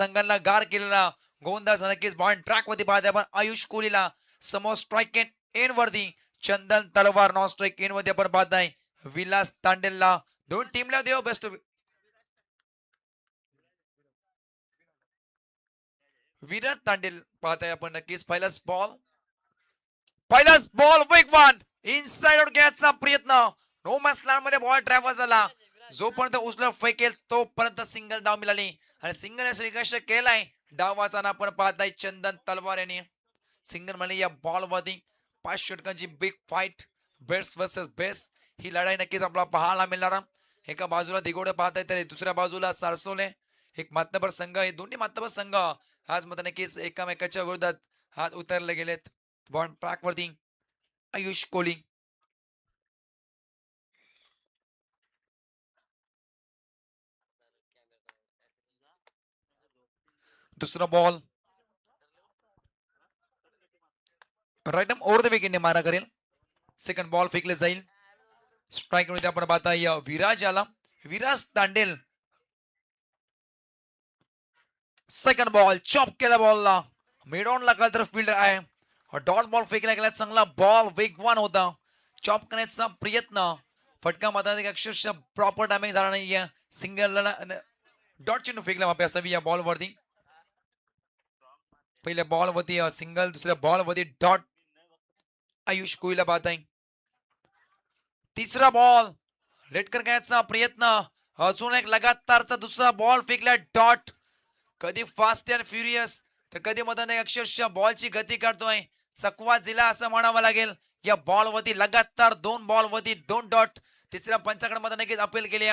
संघाला गार केलेला गोलंदाज नक्कीच बॉल ट्रॅक वरती पाहते आपण आयुष कोहलीला समोर स्ट्राईक एन वरती चंदन तलवार नॉन स्ट्राईक एन मध्ये आपण पाहताय विलास तांडेलला दोन टीमला देव बेस्ट विराट तांडेल पाहताय आपण नक्कीच पहिलाच बॉल वेगवान इनसाइड आउट घ्यायचा प्रयत्न नो मॅच मध्ये बॉल ट्रॅव्हल झाला जोपर्यंत उचलून फेकेल तोपर्यंत सिंगल धाव मिळाली आणि सिंगल श्रीकश केलाय डाव वाचताना आपण पाहताय चंदन तलवार यांनी सिंगल म्हणले या बॉल वरती 5 षटकांची big fight best versus best ही लढाई नक्कीच आपल्याला पाहायला मिळणार एका बाजूला दिगोडे पाहताय तर दुसऱ्या बाजूला सारसोले एक मातबर संघ हे दोन्ही मातबर संघ आज मध्ये नक्कीच एकामेकाच्या विरोधात हात उतरले गेलेत बॉल ट्रॅक वरती आयुष कोहली दुसरा बॉल राईट ओव्हर द विकेटने मारा करेल सेकंड बॉल फेकले जाईल स्ट्राईक मध्ये आपण पाहताय विराज आला Viraj Tandel second ball chop केला बॉलला मिड ऑन ला तर फील्ड आहे डॉट बॉल फेकला गेला चांगला बॉल वेगवान होता चॉप करण्याचा प्रयत्न फटका मात्र अक्षरशः प्रॉपर डॅमेज झाला नाहीये सिंगल डॉट चेंडू फेकला वापे असावी या बॉल वरती पहिल्या बॉल वरती सिंगल दुसऱ्या बॉल वरती डॉट आयुष कोहलीला पाहत आहे तिसरा बॉल लेटकर घ्यायचा प्रयत्न अजून एक लगातारचा दुसरा बॉल फेकला डॉट कधी फास्ट अँड फ्युरियस तर कधी मधून अक्षरशः बॉलची गती करतोय चकवा जिला असं म्हणावं लागेल या बॉल वरती लगातार 2 बॉल वरती 2 डॉट तिसऱ्या पंचाकडे मध्ये नक्कीच अपील केली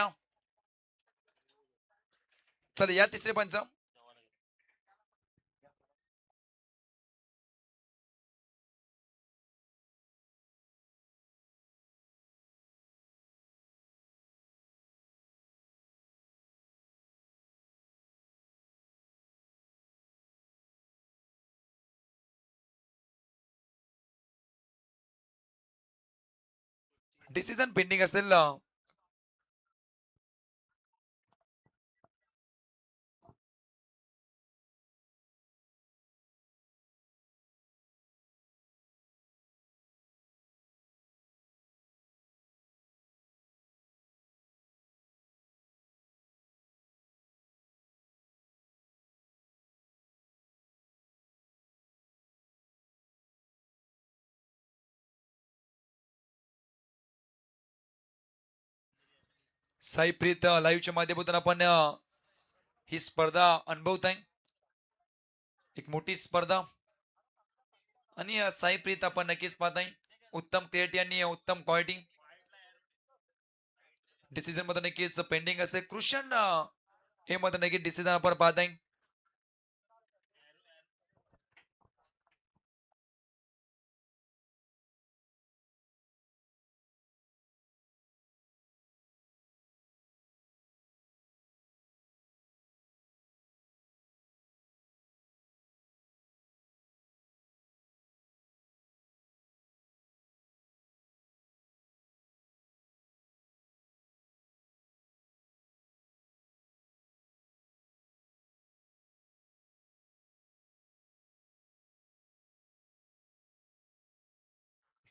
चल या तिसरे पंच डिसिजन पेंडिंग असेल साईप्रीत लाईव्हच्या माध्यमातून आपण ही स्पर्धा अनुभवत आहे एक मोठी स्पर्धा आणि साईप्रीत आपण नक्कीच पाहताय उत्तम क्रिएटी आणि उत्तम क्वालिटी डिसिजन मध्ये नक्कीच पेंडिंग असेल कृष्ण हे मध्ये नक्कीच डिसिजन आपण पाहताय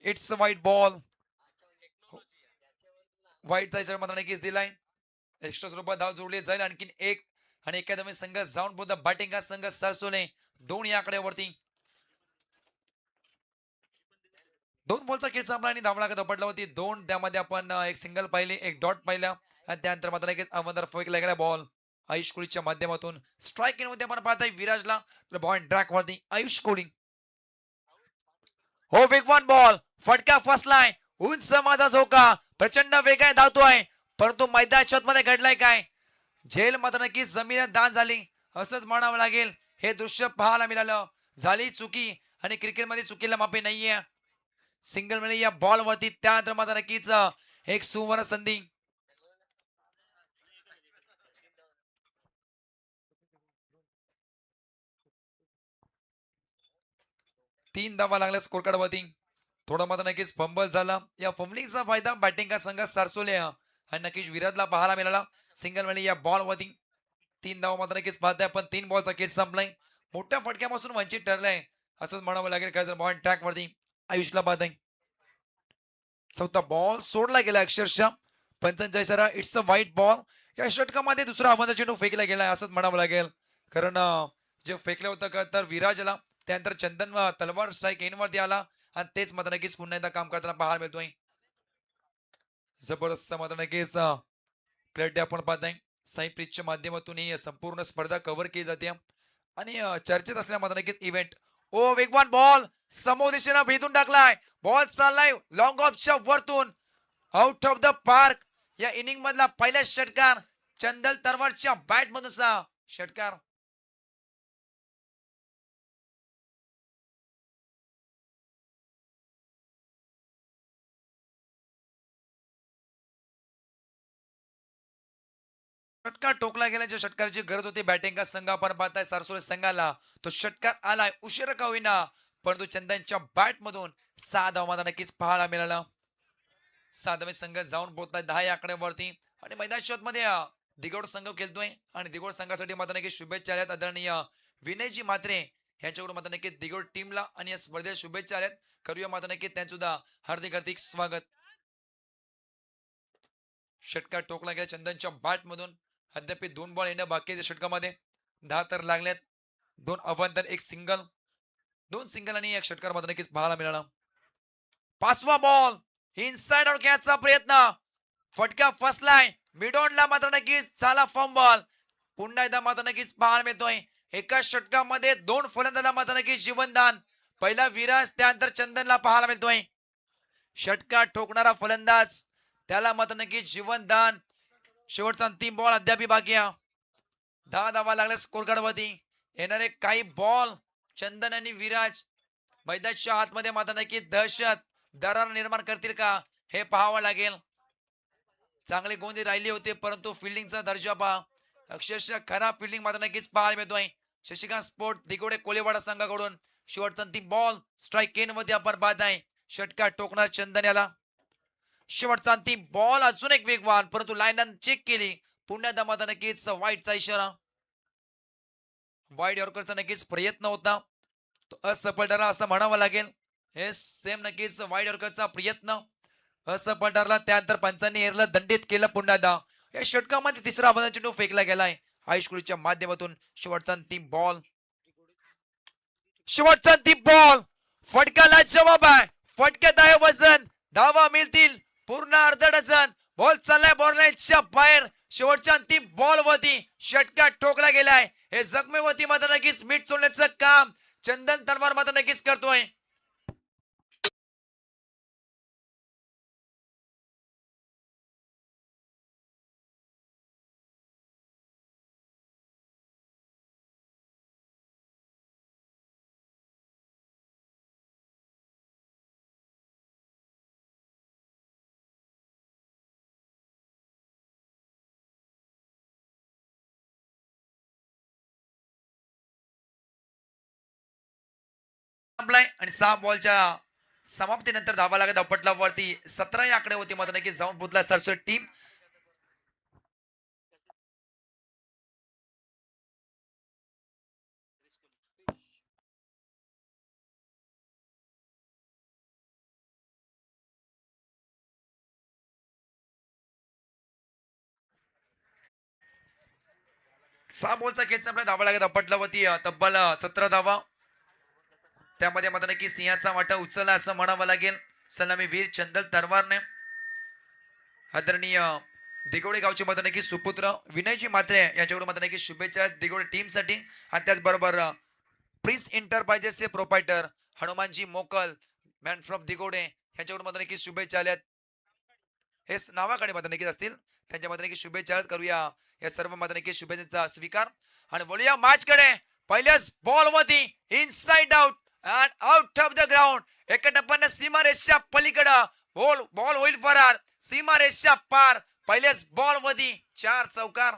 इट्स व्हाईट बॉल व्हाईट जायच्या मात्र नक्कीच दिलाय एक्स्ट्रा स्वरूपात धाव जोडली जाईल आणखीन एक आणि एकादमी संघ जाऊन बोलता बॅटिंग हा संघ सरसोने 2 या आकड्यावरती 2 बॉलचा खेळ संपला आणि धावला धपटला होती 2 त्यामध्ये आपण एक सिंगल पाहिले एक डॉट पाहिला आणि त्यानंतर मात्र नक्कीच अवंदर फेकला गेला बॉल आयुष कोहलीच्या माध्यमातून स्ट्राईक इन मध्ये आपण पाहताय विराजला तर बॉल ड्रॅक वरती आयुष कोहली हो वेगवान बॉल फटका फसलाय उंच माझा झोका प्रचंड वेगाने धावतोय परंतु मैदान मध्ये घडलाय काय झेल मात्र नक्कीच जमीन दान झाली असंच म्हणावं लागेल हे दृश्य पाहायला मिळालं झाली चुकी आणि क्रिकेटमध्ये चुकीला माफी नाहीये सिंगल मिळाली या बॉल वरती त्यानंतर मात्र नक्कीच एक सुवर्ण संधी तीन धावा लागल्या स्कोर कार्ड वरती थोडा मात्र नक्कीच फंबल झाला या फंबलिंगचा फायदा बॅटिंग का संघ सारसोले आणि नक्कीच विराटला पाहायला मिळाला सिंगल मिळाली या बॉल वरती 3 धावा मात्र नक्कीच पाहताय, पण 3 बॉलचा खेळ संपलाय. मोठ्या फटक्यापासून वंचित ठरलाय असंच म्हणावं लागेल. काय तर बॉल ट्रॅक वरती आयुषला पाहताय. चौथा बॉल सोडला गेला अक्षरशः. पंचांचा इशारा, इट्स अ व्हाईट बॉल. या षटकामध्ये दुसरा अबांधा चेंडू फेकला गेलाय असंच म्हणावं लागेल. कारण जे फेकलं होतं का तर विराजला, त्यानंतर चंदन तलवार स्ट्राईक एनवरती आला आणि तेच मात्र नक्कीच पुन्हा एकदा काम करताना पाहायला मिळतोय. जबरदस्त मात्र नक्कीच प्लेट आपण पाहताय. साई प्रीतच्या माध्यमातून ही संपूर्ण स्पर्धा कव्हर केली जाते आणि चर्चेत असलेला मात्र नक्कीच इव्हेंट. ओ वेगवान बॉल समोर दिशेनं भेदून टाकलाय. बॉल चाललाय लॉंग ऑफच्या वरतून आउट ऑफ द पार्क. या इनिंग मधला पहिला षटकार चंदल तरवारच्या बॅट मधून षटकार. षटकार टोकला गेल्याच्या षटकारची गरज होती बॅटिंग का संघ आपण पाहताय सरसोळे संघाला. तो षटकार आलाय उशिरा का होईना, परंतु चंदनच्या बॅट मधून 6 धावा मात्र नक्कीच पाहायला मिळाला. 6 धावे संघ जाऊन पोहोचलाय 10 या आकड्यावरती आणि मैदान मध्ये दिगोड संघ खेळतोय आणि दिगोड संघासाठी मात्र नक्कीच शुभेच्छा आहेत आदरणीय विनयजी म्हात्रे यांच्याकडून मात्र नक्कीच दिगोड टीमला आणि या स्पर्धेत शुभेच्छा आहेत. करूया मात्र नक्कीच त्यांचं सुद्धा हार्दिक हार्दिक स्वागत. षटकार टोकला गेला चंदनच्या बॅट मधून. अद्याप 2 बॉल येणं बाकी आहे षटकामध्ये. 10 तर लागल्यात. 2 अवांतर, 1 सिंगल. 2 सिंगल आणि 1 षटकार मात्र नक्कीच पाहायला मिळाला. पाचवा बॉल इनसाइड आउट घ्यायचा प्रयत्न. फटका फसलाय. मिडॉनला मात्र नक्कीच झाला फंबल. पुन्हा एकदा मात्र नक्कीच पाहायला मिळतोय. एका षटकामध्ये 2 फलंदाजांना मात्र नक्कीच जीवनदान. पहिला विराज त्यानंतर चंदनला पाहायला मिळतोय. षटकार ठोकणारा फलंदाज त्याला मात्र नक्कीच जीवनदान. शेवटचा अंतिम बॉल अद्याप बाकी आहे. 10 धावा लागल्या स्कोर कार्ड वरती. येणारे काही बॉल चंदन आणि विराज मैदानाच्या आतमध्ये मात्र नक्की दहशत दरार निर्माण करतील का हे पाहावं लागेल. चांगले गोंधे राहिले होते परंतु फिल्डिंगचा दर्जा पहा. अक्षरशः खराब फिल्डिंग मात्र नक्कीच पाहायला मिळतोय. शशिकांत स्पोर्ट दिगोडे कोलेवाडा संघाकडून. शेवटचा अंतिम बॉल स्ट्राईक एन मध्ये आपण पाहत आहे. षटकार टोकणार चंदन याला. शेवटचा अंतिम बॉल अजून एक वेगवान परंतु लाईन चेक केली. पुन्हा एकदा मात्र नक्कीच वाईटचा इशारा. वाईट यॉर्करचा नक्कीच प्रयत्न होता, तो असफल ठरला असं म्हणावं लागेल. हे सेम नक्कीच वाईट यॉर्करचा प्रयत्न असफल ठरला. त्यानंतर पंचांनी एरला दंडित केलं पुन्हा एकदा. या षटकामध्ये तिसरा अबांधा चेंडू फेकला गेलाय आयुष कुळीच्या माध्यमातून. शेवटचा अंतिम बॉल. शेवटचा अंतिम बॉल. फटक्याला जबाब आहे. फटक्यात आहे वजन. धावा मिळतील पूर्ण अर्धा डझन. बॉल चाललाय बॉलच्या बाहेर. शेवटच्या अंतिम बॉल वरती षटकार ठोकला गेलाय. हे जखमेवरती मात्र नक्कीच मीठ सोडण्याचं काम चंदन तलवार मात्र नक्कीच करतोय. आणि 6 बॉलच्या समाप्तीनंतर धावा लागत अपटला वरती 17 या आकडे होती मात्र नक्कीच जाऊन पोहोचला सरसोट टीम. 6 बॉलचा खेळ संपला. धावा लागत अपटला वरती तब्बल 17 धावा. त्यामध्ये मात्र नक्की सिंहाचा वाटा उचलला असं म्हणावं लागेल सलामी वीर चंदल तरवारने. आदरणीय दिगोडे गावचे मात्र नक्की सुपुत्र विनयजी म्हात्रे यांच्याकडून मात्र नक्की शुभेच्छा दिगोडे टीम साठी. आणि त्याचबरोबर प्रिन्स एंटरप्राइजेसचे प्रोपायटर हनुमानजी मोकल मॅन फ्रॉम दिगोडे यांच्याकडून मात्र नक्की शुभेच्छा आल्यात. हे नावाकडे मात्र नक्कीच असतील त्यांच्या मात्र नक्की शुभेच्छा करूया या सर्व मात्र नक्की शुभेच्छांचा स्वीकार. आणि बोलूया मॅच कडे. पहिल्याच बॉल मध्ये inside out and out of the ground. एका टप्प्याने सीमारेषच्या पलीकडे बॉल बॉल होईल फरार. सीमारेषच्या पार. पहिल्याच बॉल मध्ये 4 चौकार.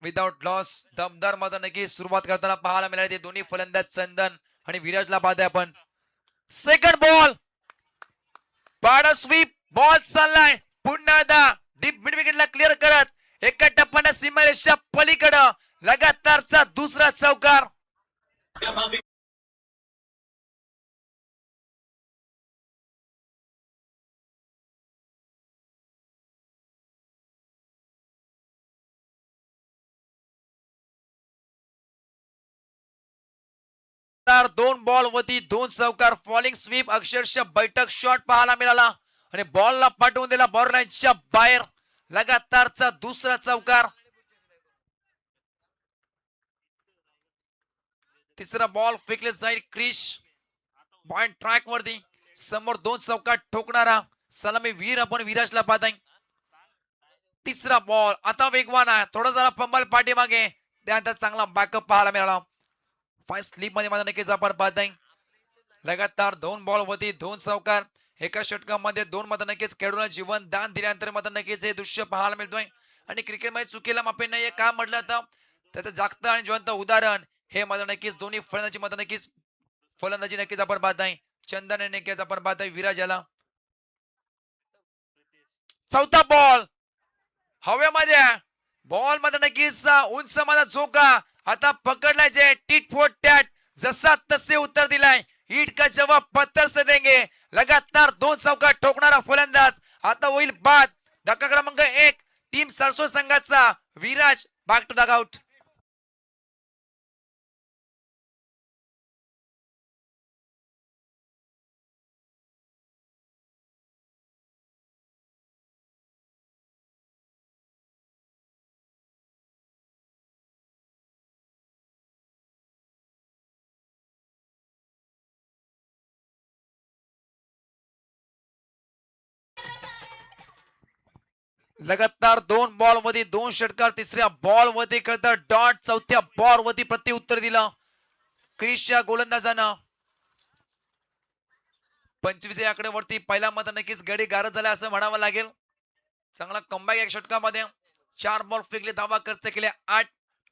विदाउट लॉस दमदार मध्ये नक्की सुरुवात करताना पाहायला मिळाली. दोन्ही फलंदाज चंदन आणि विराजला पाहतोय आपण. सेकंड बॉल पाडा स्वीप बॉल चाललाय पुन्हा एकदा डीप मिड विकेटला क्लिअर करत एका टप्प्याने सीमारेषा पलीकडं लगातारचा दुसरा चौकार. दोन बॉल वरती दोन चौकार फॉलिंग स्वीप अक्षरशः बैठक शॉट पाहायला मिळाला आणि बॉलला पाठवून दिला बॉर्डर लाईनच्या बाहेर. लगातारचा दुसरा चौकार. तिसरा बॉल फेकले जाईल क्रिश पॉइंट ट्रॅक वरती. समोर दोन चौकार ठोकणारा सलामी वीर आपण विराजला पाहत आहे. तिसरा बॉल आता वेगवान आहे थोडा जरा पंबल पाठीमागे त्यानंतर चांगला बॅकअप पाहायला मिळाला. फास्ट स्लीप मध्ये माझा नक्कीच आपण पाहत आहे. लगातार दोन बॉल वरती दोन चौकार एका षटकामध्ये दोन मत नक्कीच खेळून जीवन दान दिल्यानंतर मत नक्कीच हे दृश्य पाहायला मिळतोय. आणि क्रिकेटमध्ये चुकीला माफी नाहीये का म्हटलं तर त्याचं जागतं आणि जिवंत उदाहरण हे मत नक्कीच दोन्ही फलंदाजी मत नक्कीच फलंदाजी नक्कीच आपण पाहत आहे. चंदन नक्कीच आपण पाहत आहे विराज याला. चौथा बॉल हवेमध्ये बॉल मध्ये नक्कीच उंच मला झोका आता पकडलाय जे टीट फोट टॅट जसा तसे उत्तर दिलाय. ईट का जवाब पत्थर से देंगे. लगातार दोन चौका ठोकणारा फलंदाज आता होईल बाद. धक्का क्रमांक 1 टीम सरसो संघाचा Viraj back to the out. लगातार दोन बॉल मध्ये दोन षटकार तिसऱ्या बॉल मध्ये करता डॉट चौथ्या बॉल मध्ये प्रति उत्तर दिलं क्रिसच्या गोलंदाजानं. 25 या आकड्यावरती पहिला मत नक्कीच गडी गारद झाला असं म्हणावं लागेल. चांगला कमबॅक एक षटकामध्ये 4 बॉल फेकले धावा खर्च केले 8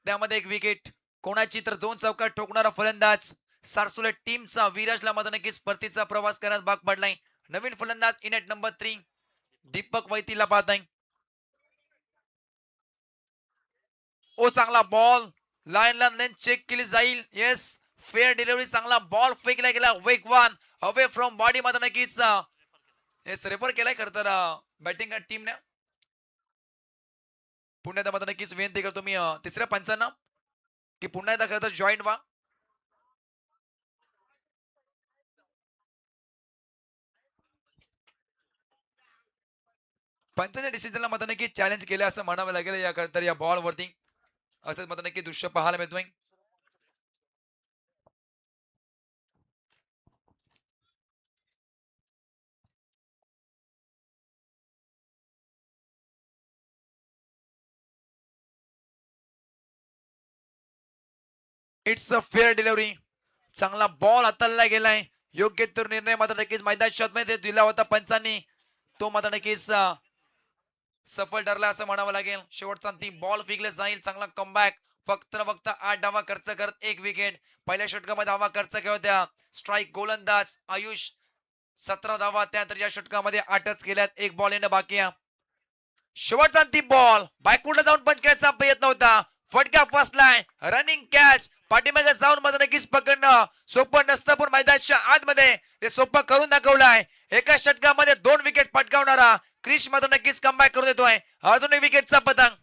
त्यामध्ये एक विकेट कोणाची तर दोन चौकार ठोकणारा फलंदाज सारसुले टीमचा विराजला मत नक्कीच परतीचा प्रवास करण्यास भाग पडलाय. नवीन फलंदाज इनेट नंबर 3 दीपक वैतीला पाहत आहे. ओ चांगला बॉल लाईनला लेन चेक केली जाईल. येस फेअर डिलिव्हरी चांगला बॉल फेकला गेला वेगवान अवे फ्रॉम बॉडी मध्ये नक्कीच येस रेफर केलाय खर तर बॅटिंग टीमने. पुन्हा एकदा मध्ये नक्कीच विनंती करतो मी तिसऱ्या पंचांना की पुन्हा एकदा खरं तर जॉईन व्हा. पंचांच्या डिसिजनला मत नक्की चॅलेंज केलं असं म्हणावं लागेल या खरं तर या बॉल वरती असंच मत नक्की दृश्य पाहायला मिळतोय. इट्स अ फेअर डिलिव्हरी चांगला बॉल हाताळला गेलाय. योग्य तो निर्णय मात्र नक्कीच मैदान शॉट मध्ये दिला होता पंचांनी तो मात्र नक्कीच सफल ठरला असं म्हणावं लागेल. शेवटचा अंतिम बॉल फेकले जाईल. चांगला कमबॅक फक्त 8 धावा खर्च करत एक विकेट. पहिल्या षटकामध्ये धावा खर्च केल्या होत्या. स्ट्राईक गोलंदाज आयुष 17 धावा त्यानंतर या षटकामध्ये 8च केल्यात. एक बॉल येणं बाकी आहे. शेवटचा अंतिम बॉल बायकुंडला जाऊन पंच करायचा प्रयत्न होता. फटका फसलाय. रनिंग कॅच पाठीमागे जाऊन मध्ये नक्कीच पकडणं सोपं नसतं पण मैदानाच्या आतमध्ये ते सोपं करून दाखवलाय. एका षटकामध्ये 2 विकेट पटकावणारा क्रिश मध्ये नक्कीच कमबॅक करून देतोय. अजून एक विकेटचा पतंग.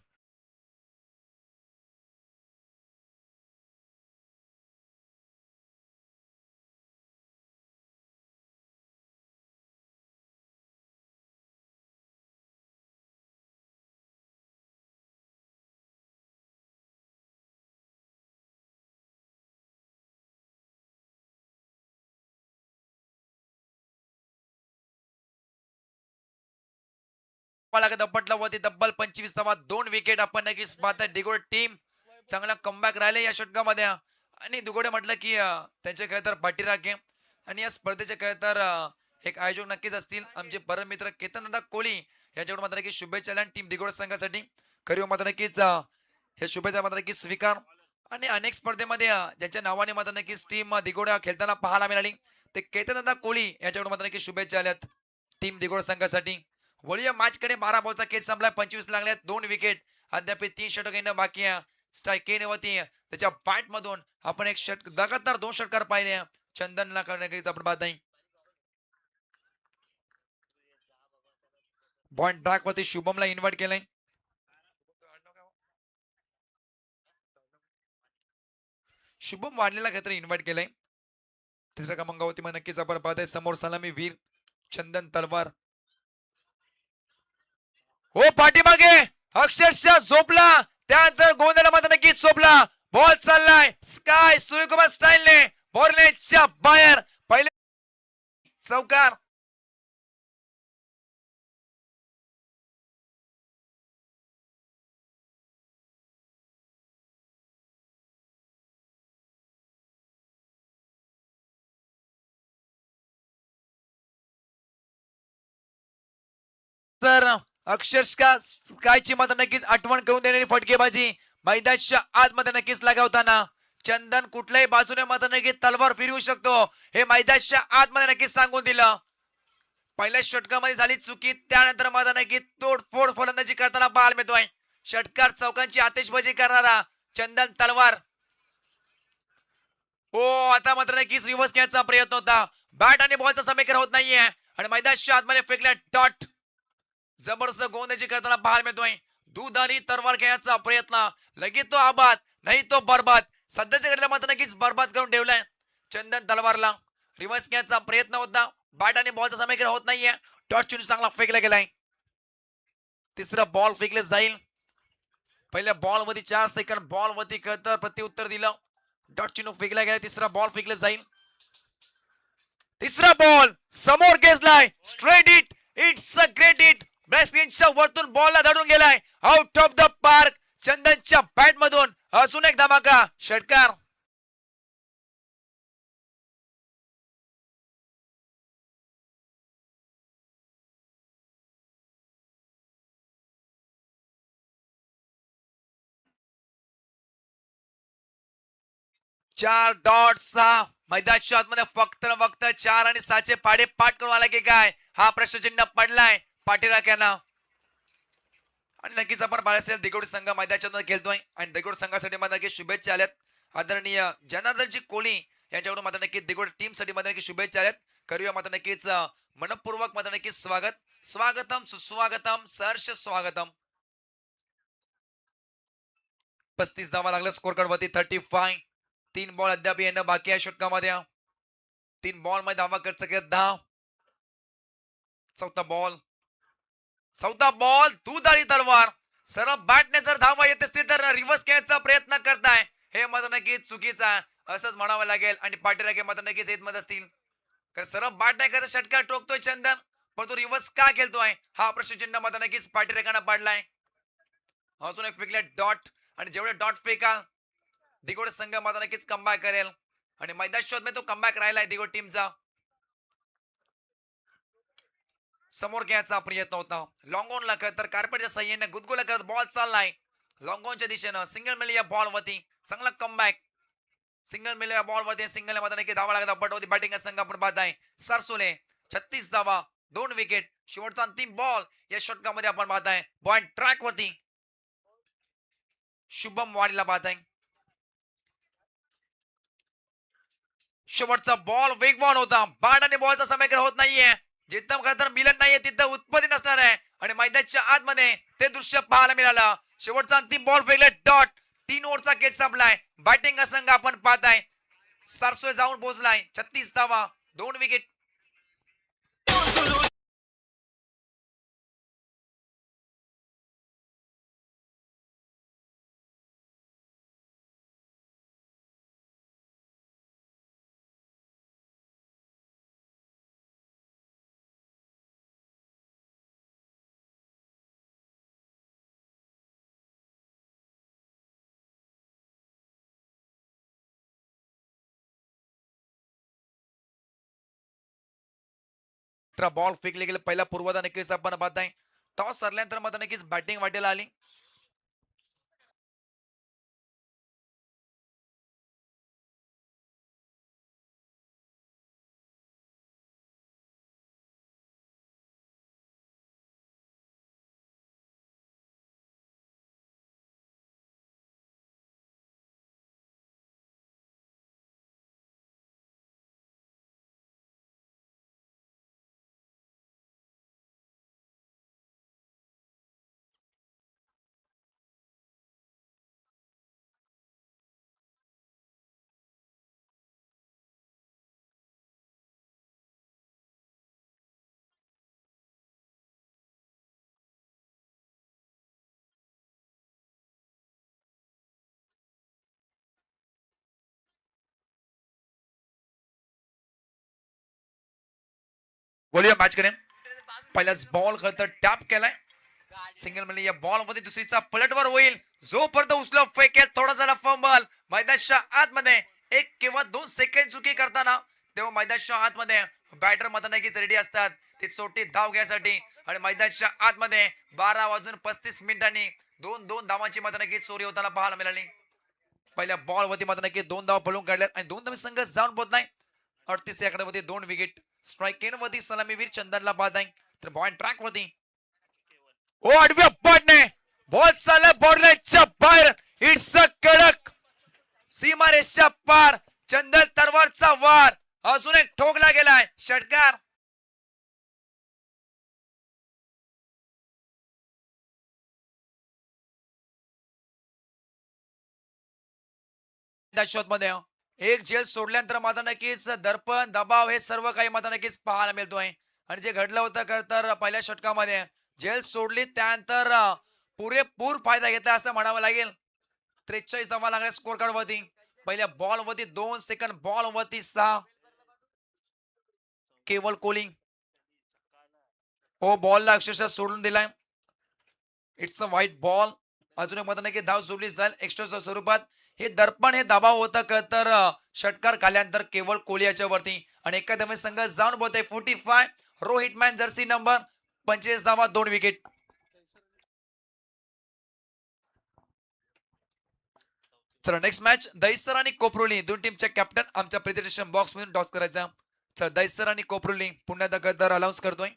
दप्पटला वरती तब्बल 25 धावा 2 विकेट आपण नक्कीच पाहताय. दिगोड टीम चांगला कमबॅक राहिले या षटकामध्ये आणि दुगोडे म्हटलं की त्यांचे खेळ तर पाठीराखे आणि या स्पर्धेचे खेळ तर एक आयोजक नक्कीच असतील आमचे परम मित्र केतन दादा कोहली याच्याकडून मात्र नक्की शुभेच्छा टीम दिगोड संघासाठी. खरी मात्र नक्कीच हे शुभेच्छा मात्र नक्कीच स्वीकार. आणि अनेक स्पर्धेमध्ये ज्यांच्या नावाने मात्र नक्कीच टीम दिगोड्या खेळताना पाहायला मिळाली ते केतनदादा कोळी याच्याकडून मात्र नक्कीच शुभेच्छा आल्यात टीम दिगोड संघासाठी. वळूया मॅच कडे. 12 बॉलचा केस संपलाय, 25 लागल्यात, 2 विकेट, अद्याप 3 षटक येणं बाकी आहे. स्ट्राईक वरती त्याच्या बॅट मधून आपण एक षटक लगातार 2 षटकार पाहिले चंदनला करण्याची आपण पाहत नाही. पॉइंट ट्रॅक वरती शुभमला इन्व्हाइट केलंय. शुभम वाढलेला काहीतरी इन्व्हाइट केलंय. तिसऱ्या क्रमांकावरती मग नक्कीच आपण पाहताय समोर सलामी वीर चंदन तलवार. हो पाठीमागे अक्षरशः झोपला, त्यानंतर गोंधळामध्ये नक्कीच झोपला. बॉल चाललाय स्काय सूर्यकुमार स्टाईलने बॉर्नेटच्या बाहेर. पहिले चौकार. तर अक्षरशः स्कायची मात्र नक्कीच आठवण करून देणारी फटकेबाजी मैदानाच्या आतमध्ये नक्कीच लगावताना चंदन कुठल्याही बाजूने मात्र नक्कीच तलवार फिरवू शकतो हे मैदानाच्या आतमध्ये नक्कीच सांगून दिलं. पहिल्या षटकामध्ये झाली चुकी, त्यानंतर मात्र नक्कीच तोडफोड फलंदाजी करताना पाहायला मिळतोय. षटकार चौकांची आतिषबाजी करणारा चंदन तलवार. हो आता मात्र नक्कीच रिव्हर्स घ्यायचा प्रयत्न होता. बॅट आणि बॉलचा समीकरण होत नाहीये आणि मैदानाच्या आतमध्ये फेकल्या डॉट. जबरदस्त गोंदाची करताना पाहायला मिळतोय. दुधारी तरवार घ्यायचा प्रयत्न, लगेच तो आबाद नाही तो बरबाद. सध्याच्या घडीला मात्र नक्कीच बरबाद करून ठेवलाय चंदन तलवारला. रिव्हर्स घ्यायचा प्रयत्न होता, बॅट आणि बॉलचा समीकरण होत नाहीये. टॉस चेंडू चांगला फेकला गेलाय. तिसरा बॉल फेकले जाईल. पहिल्या बॉल मध्ये 4 सेकंद बॉल वरती तर प्रत्युत्तर दिलं. डॉट चेंडू फेकला गेला. तिसरा बॉल फेकला जाईल. तिसरा बॉल समोर गेसलाय straight hit. It's a great hit. ब्रेस्टच्या वरतून बॉलला धडून गेलाय आउट ऑफ द पार्क. चंदनच्या बॅट मधून अजून एक धमाका षटकार. चार डॉट 6 मैदानाच्या आतमध्ये फक्त 4 आणि 6चे पाडे पाठ करून आला की काय हा प्रश्नचिन्ह पडलाय पाठीराख्यांना. आणि नक्कीच आपण बाळासाहेब दिगोड संघ मैदानाच्या खेळतोय आणि दिगोड संघासाठी मात्र नक्की शुभेच्छा आल्यात. आदरणीय जनार्दनजी कोहली यांच्याकडून मात्र नक्की दिगोड टीम साठी मात्र नक्की शुभेच्छा आल्यात. करूया मात्र नक्कीच मनपूर्वक मात्र नक्कीच स्वागत. स्वागतम सुस्वागतम सहर्ष स्वागतम. 35 धावा लागला स्कोर कार्ड वरती 35. 3 बॉल अद्याप येणं बाकी आहे षटकामध्ये. 3 बॉल मध्ये धावा खर्च केला 10. चौथा बॉल दुधारी तलवार. सरळ बॅटने जर धावा येत असतील तर रिव्हर्स घ्यायचा प्रयत्न करताय हे मात्र नक्कीच चुकीचा असंच म्हणावं लागेल. आणि पाठीराखे मात्र नक्कीच येत मत असतील कारण सरळ बॅट नाही करत षटकार टोकतोय चंदन, पण तो रिव्हर्स का खेळतोय हा प्रश्नचिन्ह मात्र नक्कीच पाठीरेखाना पाडलाय. अजून एक फेकले डॉट आणि जेवढे डॉट फेकाल दिगोड संघ मात्र नक्कीच कमबॅक करेल आणि मैदान शोध में तो कमबॅक राहिलाय दिगोड टीमचा. समोर घ्यायचा प्रयत्न होता लॉंग ऑन ला तर कार्पेटच्या साह्याने गुदगुला करत बॉल चाललाय लॉंग ऑनच्या दिशेनं. सिंगल मिळेल या बॉल वरती, चांगला कमबॅक. सिंगल मिळेल या बॉल वरती, सिंगल मध्ये नक्की धावा लागला बट होती बॅटिंग संघ आपण पाहत आहे. सरसोले 36 धावा 2 विकेट. शेवटचा अंतिम बॉल या षटकामध्ये आपण पाहत आहे. पॉइंट ट्रॅक वरती शुभम वाडीला पाहत आहे. शेवटचा बॉल वेगवान होता, बॅट आणि बॉलचा समीकरण होत नाहीये. जिथं खरं तर मिलन नाहीये तिथं उत्पत्ती नसणार आहे आणि मैदानाच्या आतमध्ये ते दृश्य पाहायला मिळालं. शेवटचा अंतिम बॉल फेकले डॉट. 3 ओव्हरचा केस संपलाय. बॅटिंग संघ आपण पाहताय सरसोय जाऊन पोहोचलाय. 36 धावा 2 विकेट. बॉल फेकले गेले. पहिला पूर्वता नक्कीच आपण पाहताय. टॉस सरल्यानंतर मात्र नक्कीच बॅटिंग वाटेला आली. बोलूया मॅच कडे. पहिलाच बॉल खरं तर टॅप केलाय सिंगल म्हणजे या बॉल मध्ये दुसरीचा पलटवर होईल. जोपर्यंत उचल फेकेल थोडा झाला फंबल मैदानाच्या आतमध्ये 1 किंवा 2 सेकंड चुकी करताना तेव्हा मैदानाच्या आतमध्ये बॅटर मत नक्कीच रेडी असतात ती छोटी धाव घ्यायसाठी. आणि मैदानाच्या आतमध्ये 12:35 2 धावांची मत नक्कीच चोरी होताना पाहायला मिळाली. पहिल्या बॉल वरती मात्र नक्की 2 धावा पळून काढल्यात आणि 2 धावे संघ जाऊन पोहोच नाही. 38 सेकंदामध्ये 2 विकेट. स्ट्राईक इन वरती सलामीवीर चंदनला बाद आहे. तर बॉल ट्रॅक वरती ओ आडव्या पडणे बॉल चालला बॉर्डरच्या बाहेर. इट्स अ कडक सीमारेषा पार. चंदन तरवारचा वार अजून एक ठोकला गेलाय षटकार. मध्ये एक झेल सोडल्यानंतर मात्र नक्कीच दर्पण दबाव हे सर्व काही मात्र नक्कीच पाहायला मिळतोय. आणि जे घडलं होतं खर तर पहिल्या षटकामध्ये झेल सोडली त्यानंतर पुरेपूर फायदा घेतला असं म्हणावं लागेल. 43 धावा लागल्या स्कोर कार्ड वरती. पहिल्या बॉल वरती 2 सेकंड बॉल वरती 6 केवळ कोलिंग ओ बॉलला अक्षरशः सोडून दिलाय. It's a white ball. अजून एक मत नाही की धाव जोडली जाईल एक्स्ट्राच्या स्वरूपात. हे दर्पण हे दबाव होतं तर षटकार काल्यानंतर केवळ कोलियाच्या वरती. आणि एका संघ जाऊन बोलतोय 45 रोहित मॅन जर्सी नंबर 25 धावा 2 विकेट. चला नेक्स्ट मॅच दहिसर आणि कोपरोली दोन टीमच्या कॅप्टन आमच्या प्रेझेंटेशन बॉक्स मधून टॉस करायचा. चला दहिसर आणि कोपरोली पुन्हा एकदा अनाउन्स करतोय.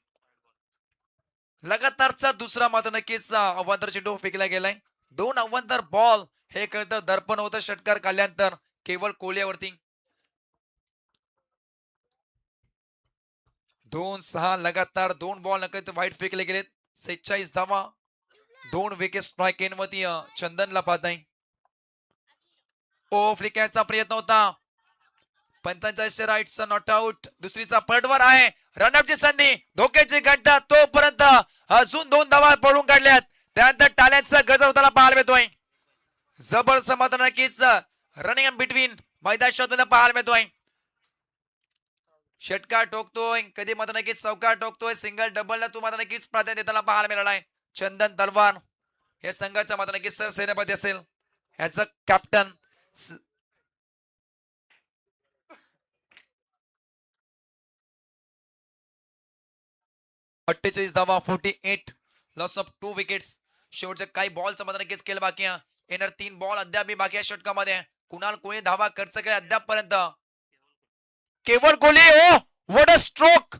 लगातारचा दुसरा मात्र नक्कीच अवांतर चेंडू फेकला गेलाय. 2 अवांतर बॉल हे कळतं दर्पण होतं षटकार काढल्यानंतर केवळ कोलियावरती. 2-6 लगातार 2 बॉल नकळत वाईट फेकले गेलेत. 46 धावा 2 विकेट. स्ट्राईक इन वरती चंदनला पाहत आहे. ओ फ्लिकॅचा प्रयत्न होता 45 राईटचा नॉट आउट. दुसरीचा पलटवर आहे रनअपची संधी धोक्याची घंटा तोपर्यंत अजून 2 धावा पळून काढल्यात. त्यानंतर टाळ्यांचा गजर होताना पाहायला मिळतोय. जबरदस्त मात्र नक्कीच रनिंग इन बिटवीन मैदान शोधून पाहायला मिळतोय. षटकार टोकतोय कधी मात्र नक्कीच चौकार टोकतोय. सिंगल डबलला तू मात्र नक्कीच प्राधान्य देताना पाहायला मिळालाय. चंदन तलवार या संघाचा मात्र नक्कीच सरसेनापती असेल ह्याचं कॅप्टन. 48 धावा 48 लॉस ऑफ 2 विकेट्स. शेवटच्या काही बॉलचा मात्र नक्कीच केलं बाकी आहे. येणार 3 बॉल अद्याप बाकी आहे षटकामध्ये. कुणाल कोहली धावा खर्च केला अद्यापपर्यंत. केवळ Kohli oh what a stroke.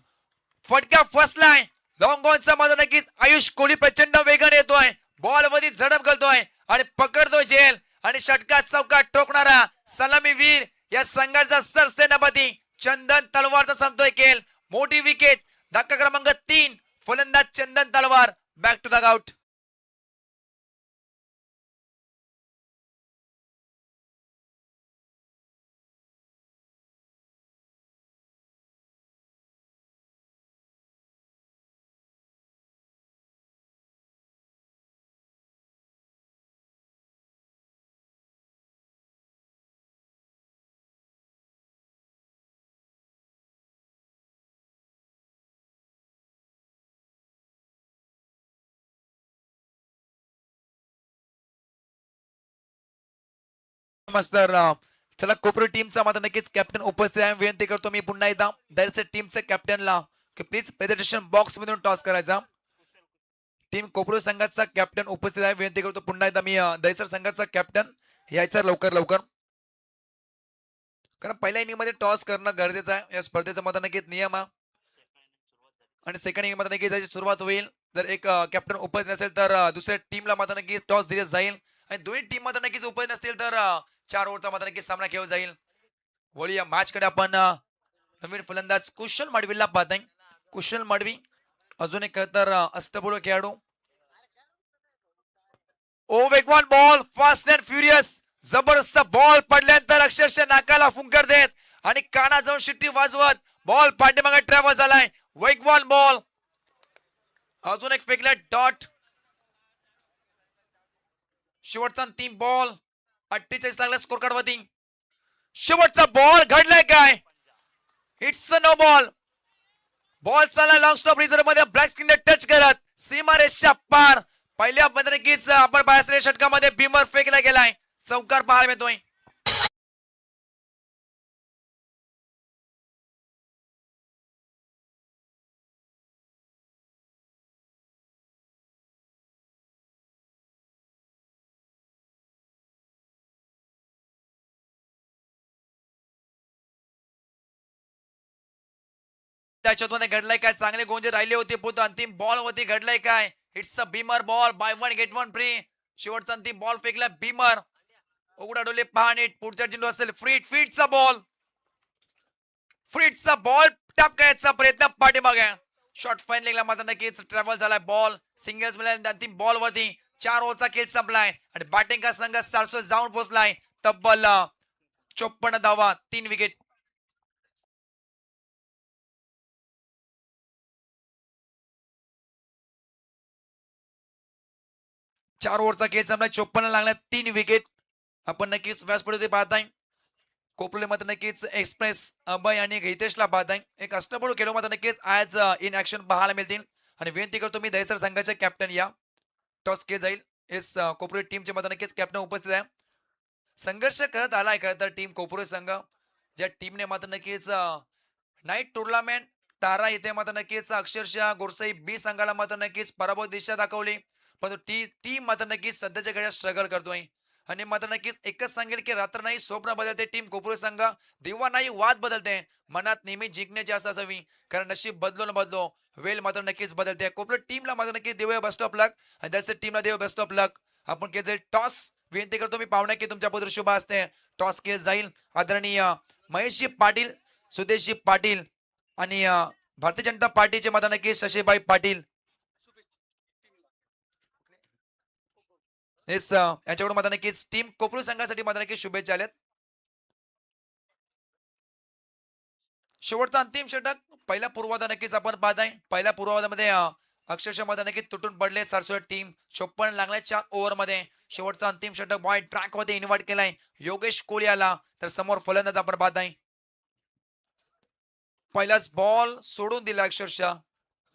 फटका फसलाय लॉंग ऑनचा मात्र नक्कीच आयुष कोहली प्रचंड वेगाने येतोय. बॉल मध्ये झडप घालतोय आणि पकडतोय झेल आणि षटकात चौकात ठोकणारा सलामी वीर या संघाचा सरसेनापती चंदन तलवारचा सांगतोय केल. मोठी विकेट. धक्का क्रमांक 3 फलंदाज चंदन तलवार बॅक टू द आउट. तर चला कोपरी टीमचा मात्र नक्कीच कॅप्टन उपस्थित आहे. विनंती करतो मी पुन्हा एकदा दरसे टीमच्या कॅप्टनला की प्लीज प्रेझेंटेशन बॉक्स मधून टॉस करायचा. टीम कोपरो संघाचा कॅप्टन उपस्थित आहे. विनंती करतो पुन्हा एकदा मी दहिसर संघाचा कॅप्टन यायचा लवकर लवकर. कारण पहिल्या इनिंग मध्ये टॉस करणं गरजेचं आहे. या स्पर्धेचा मात्र नक्कीच नियम आहे. आणि सेकंड इनिंग मध्ये नक्कीच त्याची सुरुवात होईल. जर एक कॅप्टन उपस्थित नसेल तर दुसऱ्या टीमला मात्र नक्कीच टॉस दिले जाईल. आणि दोन्ही टीम मात्र नक्कीच उपस्थित नसतील तर 4 ओव्हरचा मात्र नक्कीच सामना खेळला जाईल. वळी या मॅच कडे आपण नवीन फलंदाज कुशल मडवीला पाहत आहे. कुशल मडवी अजून एक तर अष्टपैलू खेळाडू. ओ वेगवान बॉल फास्ट अँड फ्युरियस. जबरदस्त बॉल पडल्यानंतर अक्षरशः नाकाला फुंकर देत आणि काना जाऊन शिट्टी वाजवत बॉल पाठीमागे ट्रॅव्हल झालाय. वेगवान बॉल अजून एक फेकला डॉट. शेवटचा 3 बॉल 48 लागला स्कोर कार्ड वरती. शेवटचा बॉल घडलाय काय. It's a no ball. Ball चालला लॉंग स्टॉप रिझर्व मध्ये ब्लॅक स्क्रीन टच करत सीमारेषच्या पार पहिल्या बंदरकीच आपण बाहेर षटकामध्ये भीमर फेकला गेलाय. चौकार पाहायला मिळतोय. त्याच्यातून घडलंय काय चांगले गोंजे राहिले होते पुढे अंतिम बॉल वरती घडलंय काय. It's a beamer ball buy one get one free. शेवटचा अंतिम बॉल फेकला भीमर. उघडा डोले पहा नीट पुढचा चेंडू असेल फीटचा बॉल. फ्रीटचा बॉल टॅप करायचा प्रयत्न पाठीमागे. शॉर्ट फाईनलिंगला मात्र नक्कीच ट्रॅव्हल झालाय. बॉल सिंगल्स मिळाल्या अंतिम बॉल वरती 4 ओव्हरचा खेळ संपलाय आणि बॅटिंग का संघ 400 जाऊन पोहोचलाय. तब्बल 54 धावा 3 विकेट. 4 ओव्हरचा खेळ संपला 54 लागला 3 विकेट. आपण नक्कीच व्यासपीठ पाहताय. कोपरले मात्र नक्कीच एक्सप्रेस अभय आणि हितेशला पाहताय. एक अष्टपैलू खेळू मात्र नक्कीच आज इन ऍक्शन पाहायला मिळतील. आणि विनंती करतो मी दहिसर संघाचे कॅप्टन या टॉस के जाईल. इस कोपरे टीमचे मात्र नक्कीच कॅप्टन उपस्थित आहे. संघर्ष करत आलाय खरं तर टीम कोपरे संघ. ज्या टीमने मात्र नक्कीच नाईट टुर्नामेंट तारा इथे मात्र नक्कीच अक्षरशः गोरसाई बी संघाला मात्र नक्कीच पराभव दिशा दाखवली. पण ती टीम मात्र नक्कीच सध्याच्या घड्यात स्ट्रगल करतोय. आणि मात्र नक्कीच एकच सांगेल की रात्र नाही स्वप्न बदलते टीम कोपरे संघ. दिवा नाही वाद बदलते. मनात नेहमी जिंकण्याची आशा असावी कारण नशीब बदलो न बदलो वेळ मात्र नक्कीच बदलते. कोपरे टीमला मात्र नक्कीच देऊया बेस्ट ऑफ लक आणि दॅट्स टीमला देऊ बेस्ट ऑफ लक. आपण के टॉस विनंती करतो मी पाहुण्या की तुमच्या पत्र शुभ असते. टॉस केस जाईल आदरणीय महेशजी पाटील सुदेशजी पाटील आणि भारतीय जनता पार्टीचे मात्र नक्कीच शशीबाई पाटील याच्याकडून मात्र नक्कीच टीम कोपरू संघासाठी मात्र नक्कीच शुभेच्छा आल्यात. शेवटचा अंतिम षटक पहिल्या पूर्वार्ध नक्कीच आपण पाहताय. पहिल्या पूर्वार्धामध्ये अक्षरशः मध्ये नक्कीच तुटून पडले सारसोड टीम 56 लागल्या 4 ओव्हर मध्ये. शेवटचा अंतिम षटक बॉय ट्रॅक मध्ये इन्व्हाइट केलाय योगेश कोळी तर समोर फलंदाज आपण पाहताय. पहिलाच बॉल सोडून दिला अक्षरशः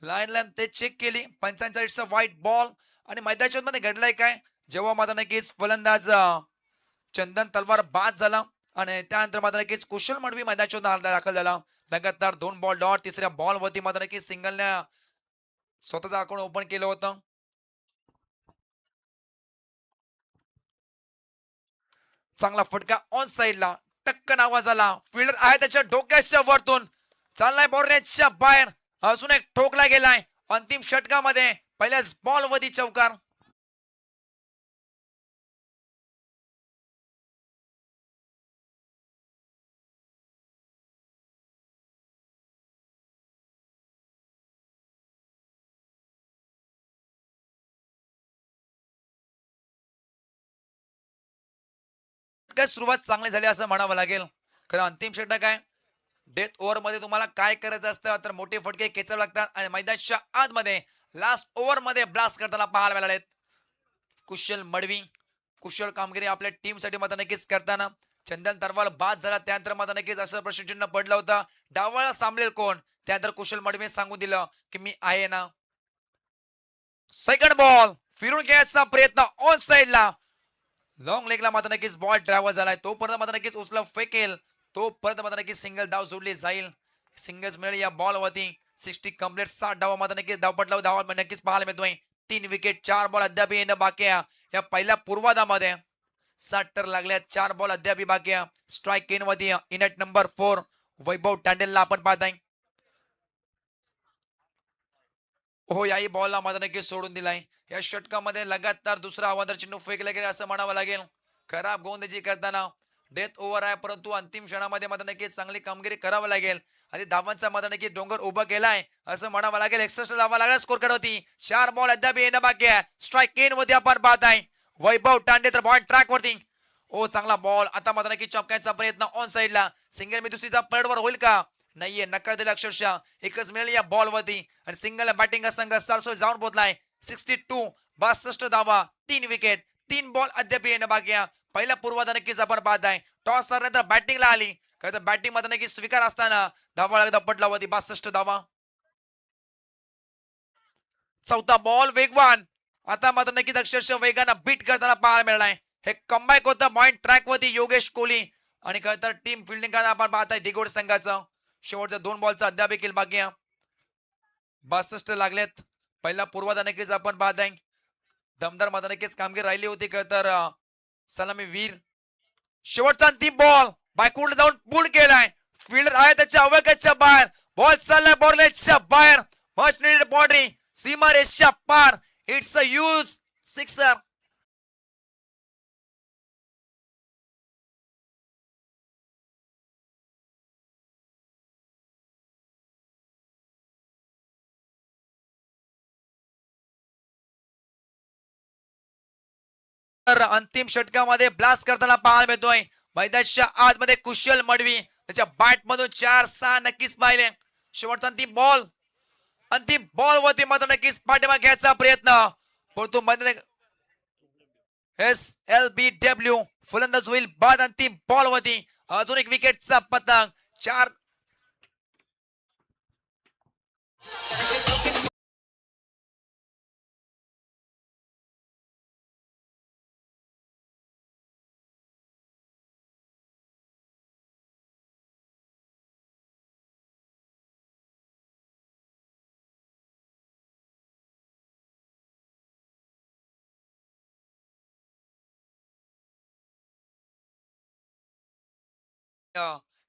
लाईन ते चेक केली पंचांचा इट्स अ व्हाईट बॉल. आणि मैदानाच्या मध्ये घडलाय काय जेव्हा मात्र नक्कीच फलंदाज चंदन तलवार बाद झाला आणि त्यानंतर मात्र नक्कीच कुशल मडवी मैदानाच्या दाखल झाला. लगातार 2 बॉल डॉट. तिसऱ्या बॉल वरती मात्र नक्कीच सिंगलने स्वतःचा अकाउंट ओपन केलं होतं. चांगला फटका ऑन साइडला टक्कन आवाज आला. फिल्डर आहे त्याच्या डोक्याच्या वरतून चाललाय बॉर्नेटच्या बाहेर. अजून एक ठोकला गेलाय अंतिम षटकामध्ये पहिल्याच बॉल वरती चौकार. काय सुरुवात चांगली झाली असं म्हणावं लागेल. खरं अंतिम षटक आहे. डेथ ओव्हर मध्ये तुम्हाला काय करायचं असतं तर मोठे फटके खेचावे लागतात आणि मैदानाच्या आतमध्ये लास्ट ओव्हर मध्ये ब्लास्ट करताना पाहायला मिळालेत. कुशल मडवी कुशल कामगिरी आपल्या टीम साठी मात्र नक्कीच करताना. चंदन तरवाल बाद झाला त्यानंतर मात्र नक्कीच असं प्रश्नचिन्ह पडलं होतं डावाला सांभळेल कोण. त्यानंतर कुशल मडवी सांगून दिलं की मी आहे ना. सेकंड बॉल फिरून घ्यायचा प्रयत्न ऑन साइडला लॉंग लेगला मात्र नक्कीच बॉल ड्रायव्हर झालाय. तोपर्यंत मात्र नक्कीच उचला फेकेल तोपर्यंत मात्र नक्कीच सिंगल धाव जोडली जाईल. सिंगल्स मिळेल या बॉल वरती 60 कंप्लीट 60 धावा मात्र नक्कीच धावपटला धावा नक्कीच पाहायला मिळतोय. 3 विकेट 4 बॉल अद्याप येणं बाकी आहे या पहिल्या पूर्वाधामध्ये. 60 तर लागल्या 4 बॉल अद्याप बाकी आहे. स्ट्राईक इन वरती इनट नंबर 4 वैभव टँडेलला आपण पाहताय. हो याही बॉलला मात्र नक्कीच सोडून दिलाय. या षटकामध्ये लगातार दुसरा आवाजार चिन्ह फेकले गेले असं म्हणावं लागेल. खराब गोंधजी करताना डेथ ओव्हर आहे परंतु अंतिम क्षणामध्ये मात्र नक्कीच चांगली कामगिरी करावं लागेल. आणि धावांचा मात्र नक्कीच डोंगर उभा केलाय असं म्हणावं लागेल. 61 धावा लागला स्कोर करत होती. 4 बॉल अद्याप येणं बाकी आहे. स्ट्राईक इन मध्ये आपण पाहत आहे वैभव टांडे तर बॉल ट्रॅक वरती. ओ चांगला बॉल आता मात्र नक्की चौक्याचा प्रयत्न ऑन साइडला सिंगल मी दुसरीचा पलटवर होईल का नाहीये नकार दिला अक्षरशः. एकच मिळेल या बॉल वरती आणि सिंगल बॅटिंग संघ 400 जाऊन पोहोचलाय. 62 62 धावा 3 विकेट 3 बॉल अद्याप येणं बाकी आहे. पहिल्या पूर्वार्ध नक्कीच आपण पाहत आहे. टॉस नंतर बॅटिंगला आली खरं तर बॅटिंग मध्ये नक्की स्वीकार असताना धावा एकदा पटला होती 62 धावा. चौथा बॉल वेगवान, आता मात्र नक्कीच अक्षरशः वेगानं बीट करताना पाहायला मिळालाय. हे कमबॅक होतं पॉइंट ट्रॅक वरती योगेश कोहली आणि खरं तर टीम फिल्डिंग करताना आपण पाहताय दिगोड संघाचं. शेवटच्या 2 बॉलचा अद्याप देखील बाकी आहे. 62 लागलेत. पहिला पूर्वार्ध नक्कीच आपण पाहताय दमदार मात्र नक्कीच कामगिरी राहिली होती खरं तर सलामी वीर. शेवटचा अंतिम बॉल बायकूड जाऊन पुल केलाय. फील्डर आहे त्याच्या अवकाशाच्या बाहेर. बॉल चाललाय बॉर्डरच्या बाहेर. मच नीडेड बॉर्डरी सीमा रेषच्या पार. It's a huge sixer. तर अंतिम षटकामध्ये ब्लास्ट करताना पाहायला मिळतोय. मैदानाच्या आतमध्ये कुशल मडवी त्याच्या बॅट मधून 4-6 नक्कीच पाहिले. शेवटचा अंतिम बॉल वरती मात्र नक्कीच पाठिंबा घ्यायचा प्रयत्न परंतु मध्ये SLBW फलंदाज होईल बाद अंतिम बॉल वरती. अजून एक विकेटचा पतंग. 4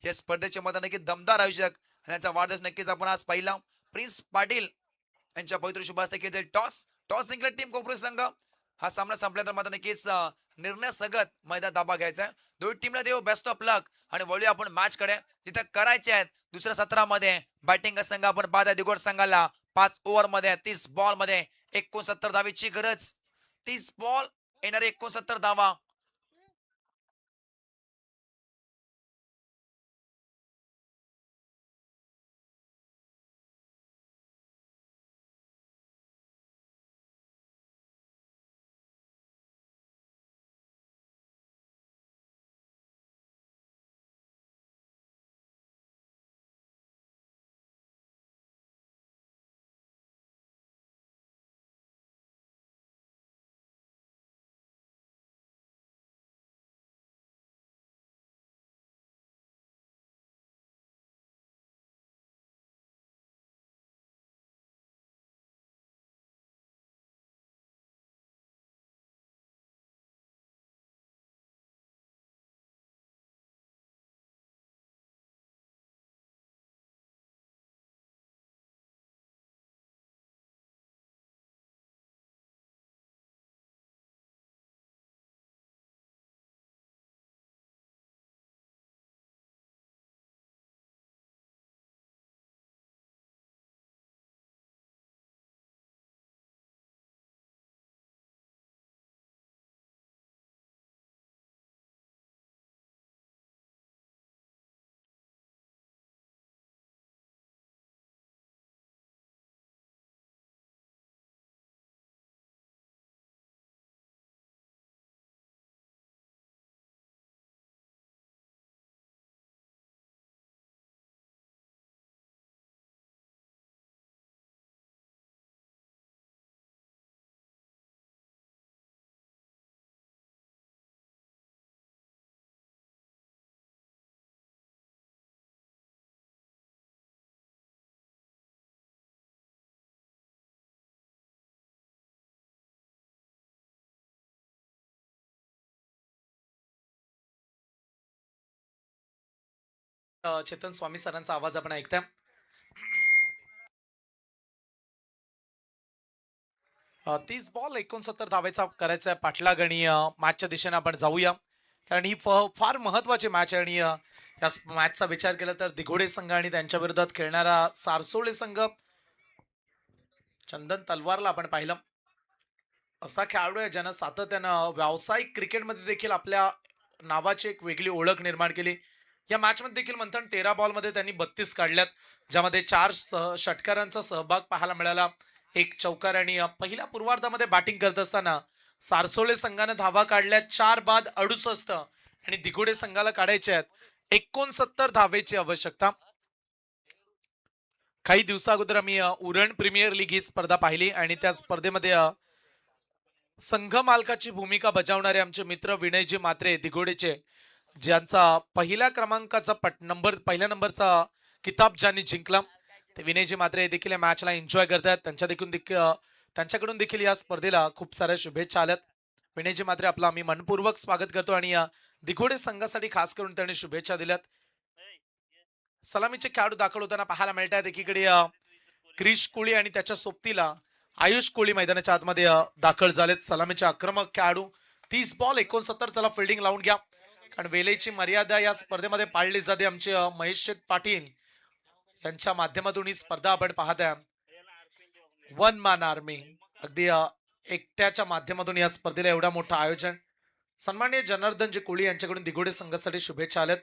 या स्पर्धेचे मत नक्की दमदार आयोजक आणि त्यांचा वाढदिवस नक्कीच आपण आज पाहिला. प्रिन्स पाटील यांच्या पवित्र शुभ हस्ते केले टॉस टॉस जिंकले टीम कोपरू संघ. हा सामना संपल्यानंतर मात्र नक्कीच निर्णय सगत मैदान ताबा घ्यायचा आहे. दोन्ही टीमला देऊ बेस्ट ऑफ लक आणि वळूया आपण मॅच कडे तिथे करायचे आहेत. दुसऱ्या सत्रामध्ये बॅटिंग संघ आपण पाहता दिगोड संघाला 5 ओव्हर मध्ये 30 बॉल मध्ये 69 धावेची गरज. 30 बॉल येणारे 69 धावा. चेतन स्वामी सरांचा आवाज आपण ऐकताय. 30 बॉल 69 धावेचा करायचा आहे पाठलाग आणि मॅचच्या दिशेने आपण जाऊया कारण ही फार महत्वाची मॅच आहे आणि या मॅचचा विचार केला तर दिघोडे संघ आणि त्यांच्या विरोधात खेळणारा सारसोळे संघ. चंदन तलवारला आपण पाहिलं असा खेळाडू आहे ज्यानं सातत्यानं व्यावसायिक क्रिकेटमध्ये देखील आपल्या नावाची एक वेगळी ओळख निर्माण केली. या मॅच मध्ये देखील मंथन 13 बॉल मध्ये त्यांनी 32 काढल्यात ज्यामध्ये 4 षटकारांचा सहभाग पाहायला मिळाला. एक चौकार आणि पहिल्या पूर्वार्धामध्ये बॅटिंग करत असताना सारसोळे संघाने धावा काढल्या 4 बाद 68 आणि दिघोडे संघाला काढायचे आहेत 69 धावेची आवश्यकता. काही दिवसा अगोदर आम्ही उरण प्रीमियर लीग ही स्पर्धा पाहिली आणि त्या स्पर्धेमध्ये संघ मालकाची भूमिका बजावणारे आमचे मित्र विनयजी मात्रे दिघोडेचे, ज्यांचा पहिल्या क्रमांकाचा पहिल्या नंबरचा किताब ज्यांनी जिंकला, ते विनयजी मात्रे हे देखील या मॅचला एन्जॉय करतात. त्यांच्याकडून देखील या स्पर्धेला खूप साऱ्या शुभेच्छा आल्यात. विनयजी मात्रे आपलं आम्ही मनपूर्वक स्वागत करतो आणि या दिघोडे संघासाठी खास करून त्यांनी शुभेच्छा दिल्यात. सलामीचे खेळाडू दाखल होताना पाहायला मिळतात. एकीकडे क्रिश कोळी आणि त्याच्या सोबतीला आयुष कोळी मैदानाच्या आतमध्ये दाखल झालेत. सलामीचे आक्रमक खेळाडू. 30 बॉल 69. चला फिल्डिंग लावून घ्या, कारण वेळेची मर्यादा या स्पर्धेमध्ये पाळली जाते. आमचे महेश शेठ पाटील यांच्या माध्यमातून ही स्पर्धा आपण पाहताय. वन मॅन आर्मी, अगदी एकट्याच्या माध्यमातून या स्पर्धेला एवढा मोठं आयोजन. सन्माननीय जनार्दन जी कोळी यांच्याकडून दिघोडे संघासाठी शुभेच्छा आल्यात.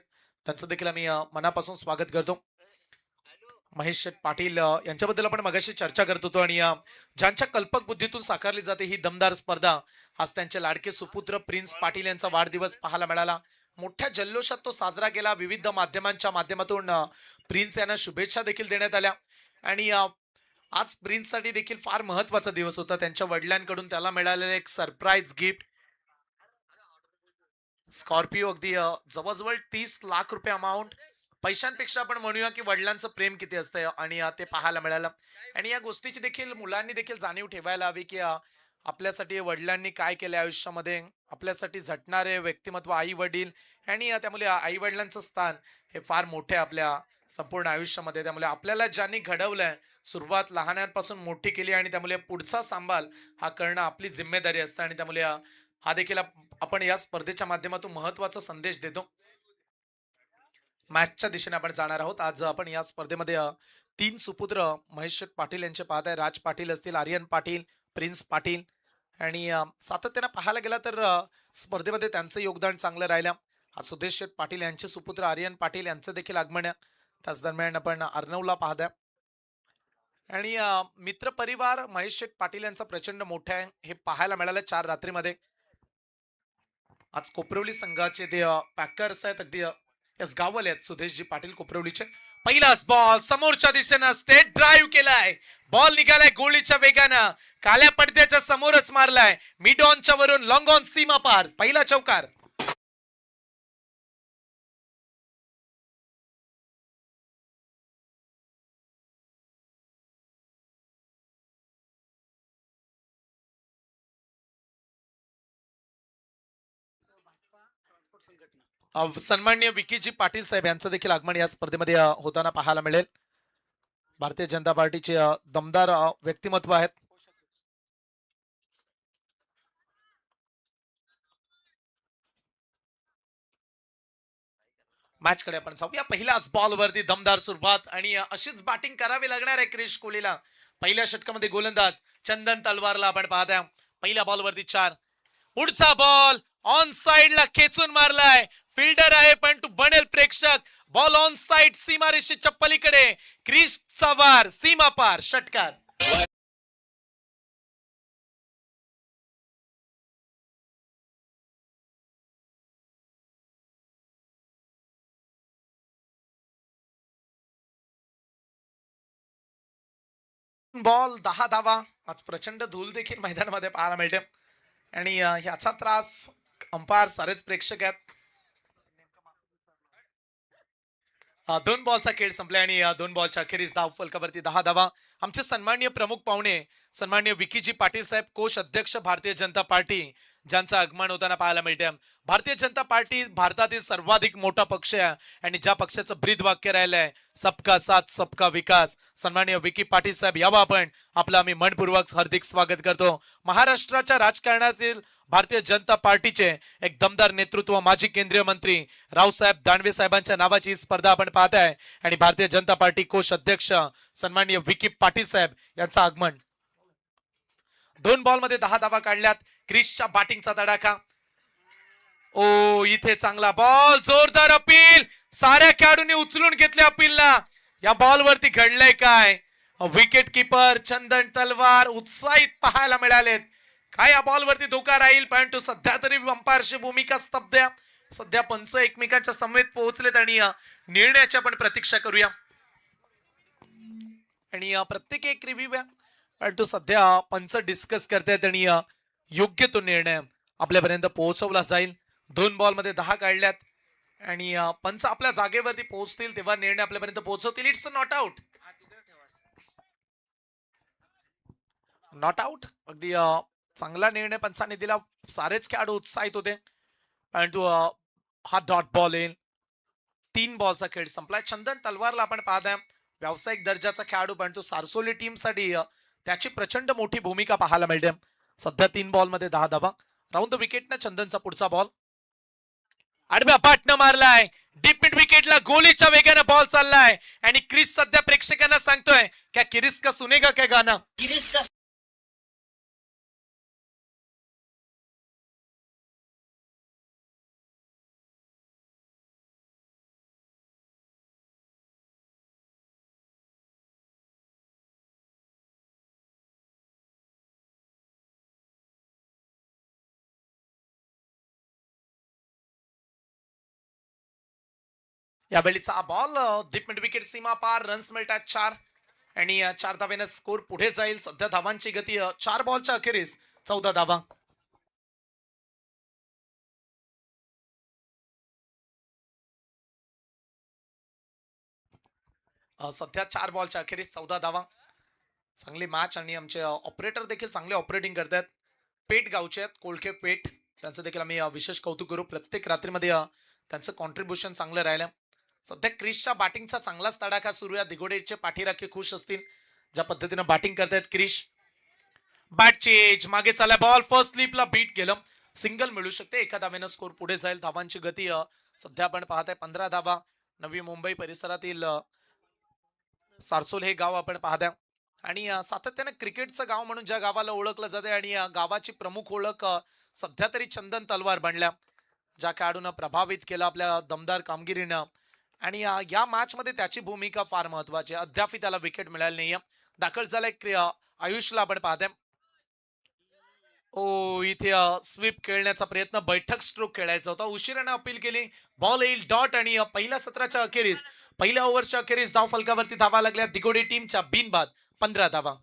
त्यांचं देखील आम्ही मनापासून स्वागत करतो. महेश शेठ पाटील यांच्याबद्दल आपण मगाशी चर्चा करत होतो आणि ज्यांच्या कल्पक बुद्धीतून साकारली जाते ही दमदार स्पर्धा, आज त्यांचे लाडके सुपुत्र प्रिन्स पाटील यांचा वाढदिवस पाहायला मिळाला. मोठ्या जल्लोषात तो साजरा केला. विविध माध्यमांच्या माध्यमातून प्रिन्स यांना शुभेच्छा देखील देण्यात आल्या आणि आज प्रिन्ससाठी देखील फार महत्वाचा दिवस होता. त्यांच्या वडिलांकडून त्याला मिळालेलं एक सरप्राईज गिफ्ट स्कॉर्पिओ, अगदी जवळजवळ 30 लाख रुपये अमाऊंट. पैशांपेक्षा आपण म्हणूया की वडिलांचं प्रेम किती असतं आणि ते पाहायला मिळालं. आणि या गोष्टीची देखील मुलांनी देखील जाणीव ठेवायला हवी की आपल्यासाठी वडिलांनी काय केलं आयुष्यामध्ये, आपल्यासाठी झटणारे व्यक्तिमत्व आई वडील, आणि त्यामुळे आई वडिलांचं स्थान हे फार मोठे आपल्या संपूर्ण आयुष्यामध्ये. त्यामुळे आपल्याला ज्यांनी घडवलंय, सुरुवात लहानांपासून मोठी केली आणि त्यामुळे पुढचा सांभाळ हा करणं आपली जिम्मेदारी असते. आणि त्यामुळे हा देखील आपण या स्पर्धेच्या माध्यमातून महत्वाचा संदेश देतो. मॅचच्या दिशेने आपण जाणार आहोत. आज आपण या स्पर्धेमध्ये 3 सुपुत्र महेश शेठ पाटील यांचे पाहत आहे. राज पाटील असतील, आर्यन पाटील, प्रिन्स पाटील, आणि सातत्यानं पाहायला गेला तर स्पर्धेमध्ये त्यांचं योगदान चांगलं राहिलं. सुदेश शेठ पाटील यांचे सुपुत्र आर्यन पाटील यांचं देखील आगमन आहे. त्याच दरम्यान आपण अर्णवला पाहताय आणि मित्र परिवार महेश शेठ पाटील यांचा प्रचंड मोठा आहे हे पाहायला मिळालं 4 रात्रीमध्ये. आज कोपरवली संघाचे ते पॅकर्स आहेत, अगदी यस गावले आहेत सुदेशजी पाटील कोपरवलीचे. पहिलाच बॉल समोरच्या दिशेनं स्टेट ड्राईव्ह केलाय. बॉल निघालाय गोळीच्या वेगानं, काल्या पडद्याच्या समोरच मारलाय. मिड ऑनच्या वरून लॉंग ऑन सीमा पार, पहिला चौकार. सन्माननीय विकीजी पाटील साहेब यांचं देखील आगमन या स्पर्धेमध्ये होताना पाहायला मिळेल. भारतीय जनता पार्टीचे दमदार व्यक्तिमत्व आहेत. मॅच कडे आपण जाऊया. पहिल्याच बॉल वरती दमदार सुरुवात आणि अशीच बॅटिंग करावी लागणार आहे क्रिश कोहलीला. पहिल्या षटकामध्ये गोलंदाज चंदन तलवारला आपण पाहताय. पहिल्या बॉल वरती 4. पुढचा बॉल ऑन साइडला खेचून मारलाय. फिल्डर आहे पण तू बनेल प्रेक्षक. बॉल ऑन साइड, सीमारेषेच्या पलीकडे. क्रिसचा वार सीमा पार, षटकार. बॉल 10 धावा. आज प्रचंड धूल देखील मैदानामध्ये पाहायला मिळते आणि ह्याचा त्रास अंपायर सारेच प्रेक्षक आहेत. 2 बॉलचा खेळ संपला आणि 2 बॉलच्या अखेरीस धाव फलकावरती 10 धावा. आमचे सन्माननीय प्रमुख पाहुणे सन्माननीय विकीजी पाटील साहेब, कोष अध्यक्ष भारतीय जनता पार्टी, ज्यांचं आगमन होताना पाहायला मिळते. भारतीय जनता पार्टी भारतातील सर्वाधिक मोठा पक्ष आहे आणि ज्या पक्षाचं ब्रीद वाक्य राहिलंय सबका साथ सबका विकास. सन्माननीय विकी पाटील साहेब यावं आपण, आपलं आम्ही मनपूर्वक हार्दिक स्वागत करतो. महाराष्ट्राच्या राजकारणातील भारतीय जनता पार्टीचे एक दमदार नेतृत्व, माजी केंद्रीय मंत्री रावसाहेब दानवे साहेबांच्या नावाची स्पर्धा आपण पाहताय आणि भारतीय जनता पार्टी कोष अध्यक्ष सन्माननीय विकी पाटील साहेब यांचं आगमन. 2 बॉल मध्ये 10 धावा काढल्यात. क्रिसच्या बॅटिंगचा तडाखा. ओ इथे चांगला बॉल, जोरदार अपील. साऱ्या खेळाडूंनी उचलून घेतले अपीलला. या बॉल वरती घडलंय काय? विकेट किपर चंदन तलवार उत्साहित पाहायला मिळालेत. काय या बॉल वरती धोका राहील, परंतु सध्या तरी अंपायरची भूमिका स्तब्ध. सध्या पंच एकमेकांच्या समवेत पोहोचलेत आणि निर्णयाची आपण प्रतीक्षा करूया. आणि प्रत्येक एक रिव्ह्यू आहे परंतु सध्या पंच डिस्कस करतायत आणि योग्य तो निर्णय आपल्यापर्यंत पोहोचवला जाईल. 2 बॉलमध्ये 10 काढल्यात आणि पंच आपल्या जागेवरती पोहोचतील तेव्हा निर्णय आपल्यापर्यंत पोहोचवतील. It's not out. Not out अगदी चांगला निर्णय पंचाने दिला. सारेच खेळाडू उत्साहित होते परंतु हा डॉट बॉल येईल. 3 बॉलचा खेळ संपलाय. चंदन तलवारला आपण पाहताय व्यावसायिक दर्जाचा खेळाडू परंतु सारसोली टीमसाठी त्याची प्रचंड मोठी भूमिका पाहायला मिळते. सध्या 3 बॉलमध्ये 10 धावा. राऊंड द विकेटनं चंदनचा पुढचा बॉल आडव्या पाटनं मारलाय. डीप मिड विकेटला गोलीच्या वेगाने बॉल चाललाय आणि क्रिस सध्या प्रेक्षकांना सांगतोय क्या किरिस का सुनेगा क्या गाना. या वेळीचा बॉल डीप मिड विकेट सीमा पार. रन्स मिळतात 4 आणि 4 धावेनं स्कोर पुढे जाईल. सध्या धावांची गती 4 बॉलच्या अखेरीस 14 धावा. सध्या 4 बॉलच्या अखेरीस 14 धावा. चांगली मॅच आणि आमचे ऑपरेटर देखील चांगले ऑपरेटिंग करतात. पेठ गावचे आहेत कोळखे पेठ. त्यांचं देखील आम्ही विशेष कौतुक करू. प्रत्येक रात्रीमध्ये त्यांचं कॉन्ट्रीब्युशन चांगलं राहिलं. सध्या क्रिसच्या बॅटिंगचा चांगलाच तडाखा सुरू आहे. दिगोडेचे पाठीराखे खुश असतील ज्या पद्धतीनं बॅटिंग करतायत क्रिस. बॅट चेंज मागे चालला बॉल फर्स्ट स्लिपला बीट गेलं. सिंगल मिळू शकते. एका धावेनं स्कोर पुढे जाईल. धावांची गती सध्या आपण पाहताय 15 धावा. नवी मुंबई परिसरातील सारसोल हे गाव आपण पाहताय आणि सातत्याने क्रिकेटचं गाव म्हणून ज्या गावाला ओळखलं जाते आणि गावाची प्रमुख ओळख सध्या तरी चंदन तलवार बनल्या. ज्या खेळाडूनं प्रभावित केलं आपल्या दमदार कामगिरीनं आणि या मॅच मध्ये त्याची भूमिका फार महत्वाची. अद्याप त्याला विकेट मिळाली नाहीये. दाखल झालाय आयुषला आपण पाहताय. ओ इथे स्वीप खेळण्याचा प्रयत्न बैठक स्ट्रोक खेळायचा होता. उशिराने अपील केली. बॉल येईल डॉट आणि पहिल्या सत्राच्या अखेरीस पहिल्या ओव्हरच्या अखेरीस धाव फलकावरती धावा लागल्या दिगोडे टीमच्या बिनबाद 15 धावा.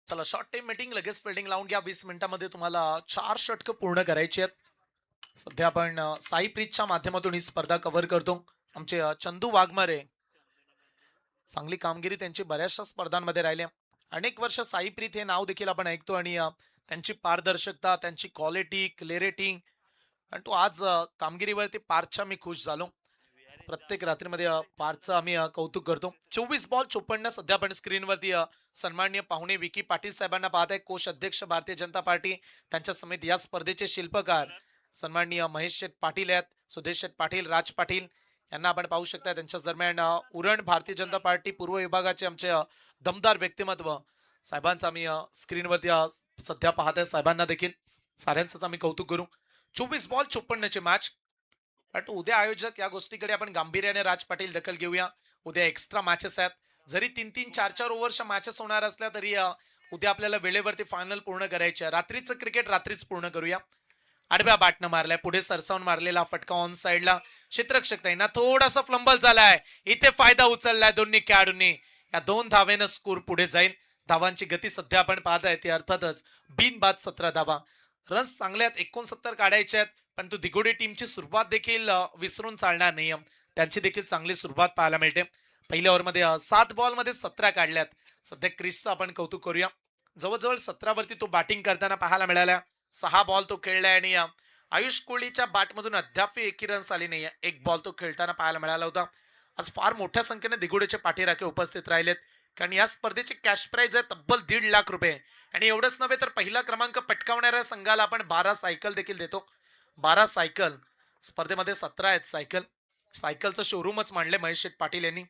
चला शॉर्ट टाइम मीटिंग लगेच फिल्डिंग लावून घ्या. 20 मिनिटांमध्ये तुम्हाला 4 षटकं पूर्ण करायची आहेत. सध्या आपण साई प्रीतच्या माध्यमातून ही स्पर्धा कव्हर करतो. आमचे चंदू वाघमारे चांगली कामगिरी त्यांची बऱ्याचशा स्पर्धांमध्ये राहिल्या. अनेक वर्ष साई प्रीत हे नाव देखील आपण ऐकतो आणि त्यांची पारदर्शकता त्यांची क्वालिटी क्लॅरिटी आणि तो आज कामगिरीवरती पार्थच्या मी खुश झालो. प्रत्येक रात्रीमध्ये पार्थचं आम्ही कौतुक करतो. 24 बॉल 54 सध्या आपण स्क्रीनवरती सन्माननीय पाहुणे विकी पाटील साहेबांना पाहताय. कोष अध्यक्ष भारतीय जनता पार्टी त्यांच्या समेत या स्पर्धेचे शिल्पकार सन्माननीय महेश शेठ पाटील आहेत. सुदेश शेठ पाटील राज पाटील यांना आपण पाहू शकता. त्यांच्याच दरम्यान उरण भारतीय जनता पार्टी पूर्व विभागाचे आमचे दमदार व्यक्तिमत्व साहेबांचा आम्ही स्क्रीनवरती सध्या पाहताय. साहेबांना देखील साऱ्यांचंच आम्ही कौतुक करू. 24 बॉल 54 ची मॅच. बट उद्या आयोजक या गोष्टीकडे आपण गांभीर्याने राज पाटील दखल घेऊया. उद्या एक्स्ट्रा मॅचेस आहेत. जरी 3-3 4-4 ओव्हरच्या मॅचेस होणार असल्या तरी उद्या आपल्याला वेळेवरती फायनल पूर्ण करायचे. रात्रीचं क्रिकेट रात्रीच पूर्ण करूया. आडव्या बॅटनं मारलाय. पुढे सरसावून मारलेला फटका ऑन साइडला. क्षेत्ररक्षक ना थोडासा फ्लंबल झालाय. इथे फायदा उचललाय दोन्ही खेळाडूंनी. या 2 धावेनं स्कोर पुढे जाईल. धावांची गती सध्या आपण पाहताय ती अर्थातच बिनबाद 17 धावा. रन्स चांगले आहेत 69 काढायचे आहेत परंतु दिगोडे टीमची सुरुवात देखील विसरून चालणार नाही. त्यांची देखील चांगली सुरुवात पाहायला मिळते. पहिल्या ओव्हरमध्ये 7 बॉलमध्ये 17 काढल्यात. सध्या क्रिसचं आपण कौतुक करूया. जवळजवळ 17 वरती तो बॅटिंग करताना पाहायला मिळाला. 6 बॉल तो खेळलाय आणि आयुष कोहलीच्या बॅटमधून अद्याप एकही रन्स आली नाही. 1 बॉल तो खेळताना पाहायला मिळाला होता. आज फार मोठ्या संख्येने दिगोडेचे पाठीराखे उपस्थित राहिलेत कारण या स्पर्धेची कॅश प्राइज आहे तब्बल 1.5 लाख रुपये आणि एवढंच नव्हे तर पहिला क्रमांक पटकावणाऱ्या संघाला आपण 12 सायकल देखील देतो. 12 सायकल. स्पर्धेमध्ये 17 आहेत सायकल. सायकलचं शोरूमच मांडले महेश शेठ पाटील यांनी.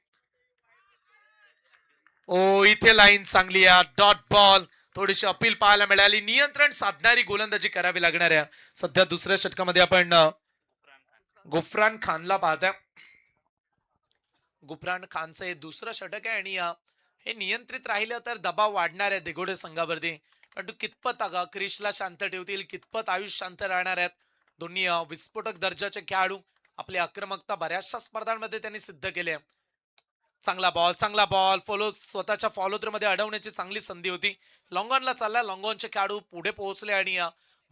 ओ इथे लाईन चांगली आहे, डॉट बॉल. थोडीशी अपील पाहायला मिळाली, नियंत्रण साधणारी गोलंदाजी करावी लागणार आहे. सध्या दुसऱ्या षटकामध्ये आपण गुफरान खानला पाहता. गुफरान खानचं हे दुसरं षटक आहे आणि हे नियंत्रित राहिलं तर दबाव वाढणार आहे दिघोडे संघावरती. परंतु कितपत क्रिशला शांत ठेवतील, कितपत आयुष शांत राहणार आहेत. दोन्ही विस्फोटक दर्जाचे खेळाडू. आपली आक्रमकता बऱ्याचशा स्पर्धांमध्ये त्यांनी सिद्ध केली. चांगला बॉल फॉलो, स्वतःच्या फॉलो थ्रू मध्ये अडवण्याची चांगली संधी होती. लॉंगॉनला चालला, लॉंगॉनचे खेळाडू पुढे पोहोचले आणि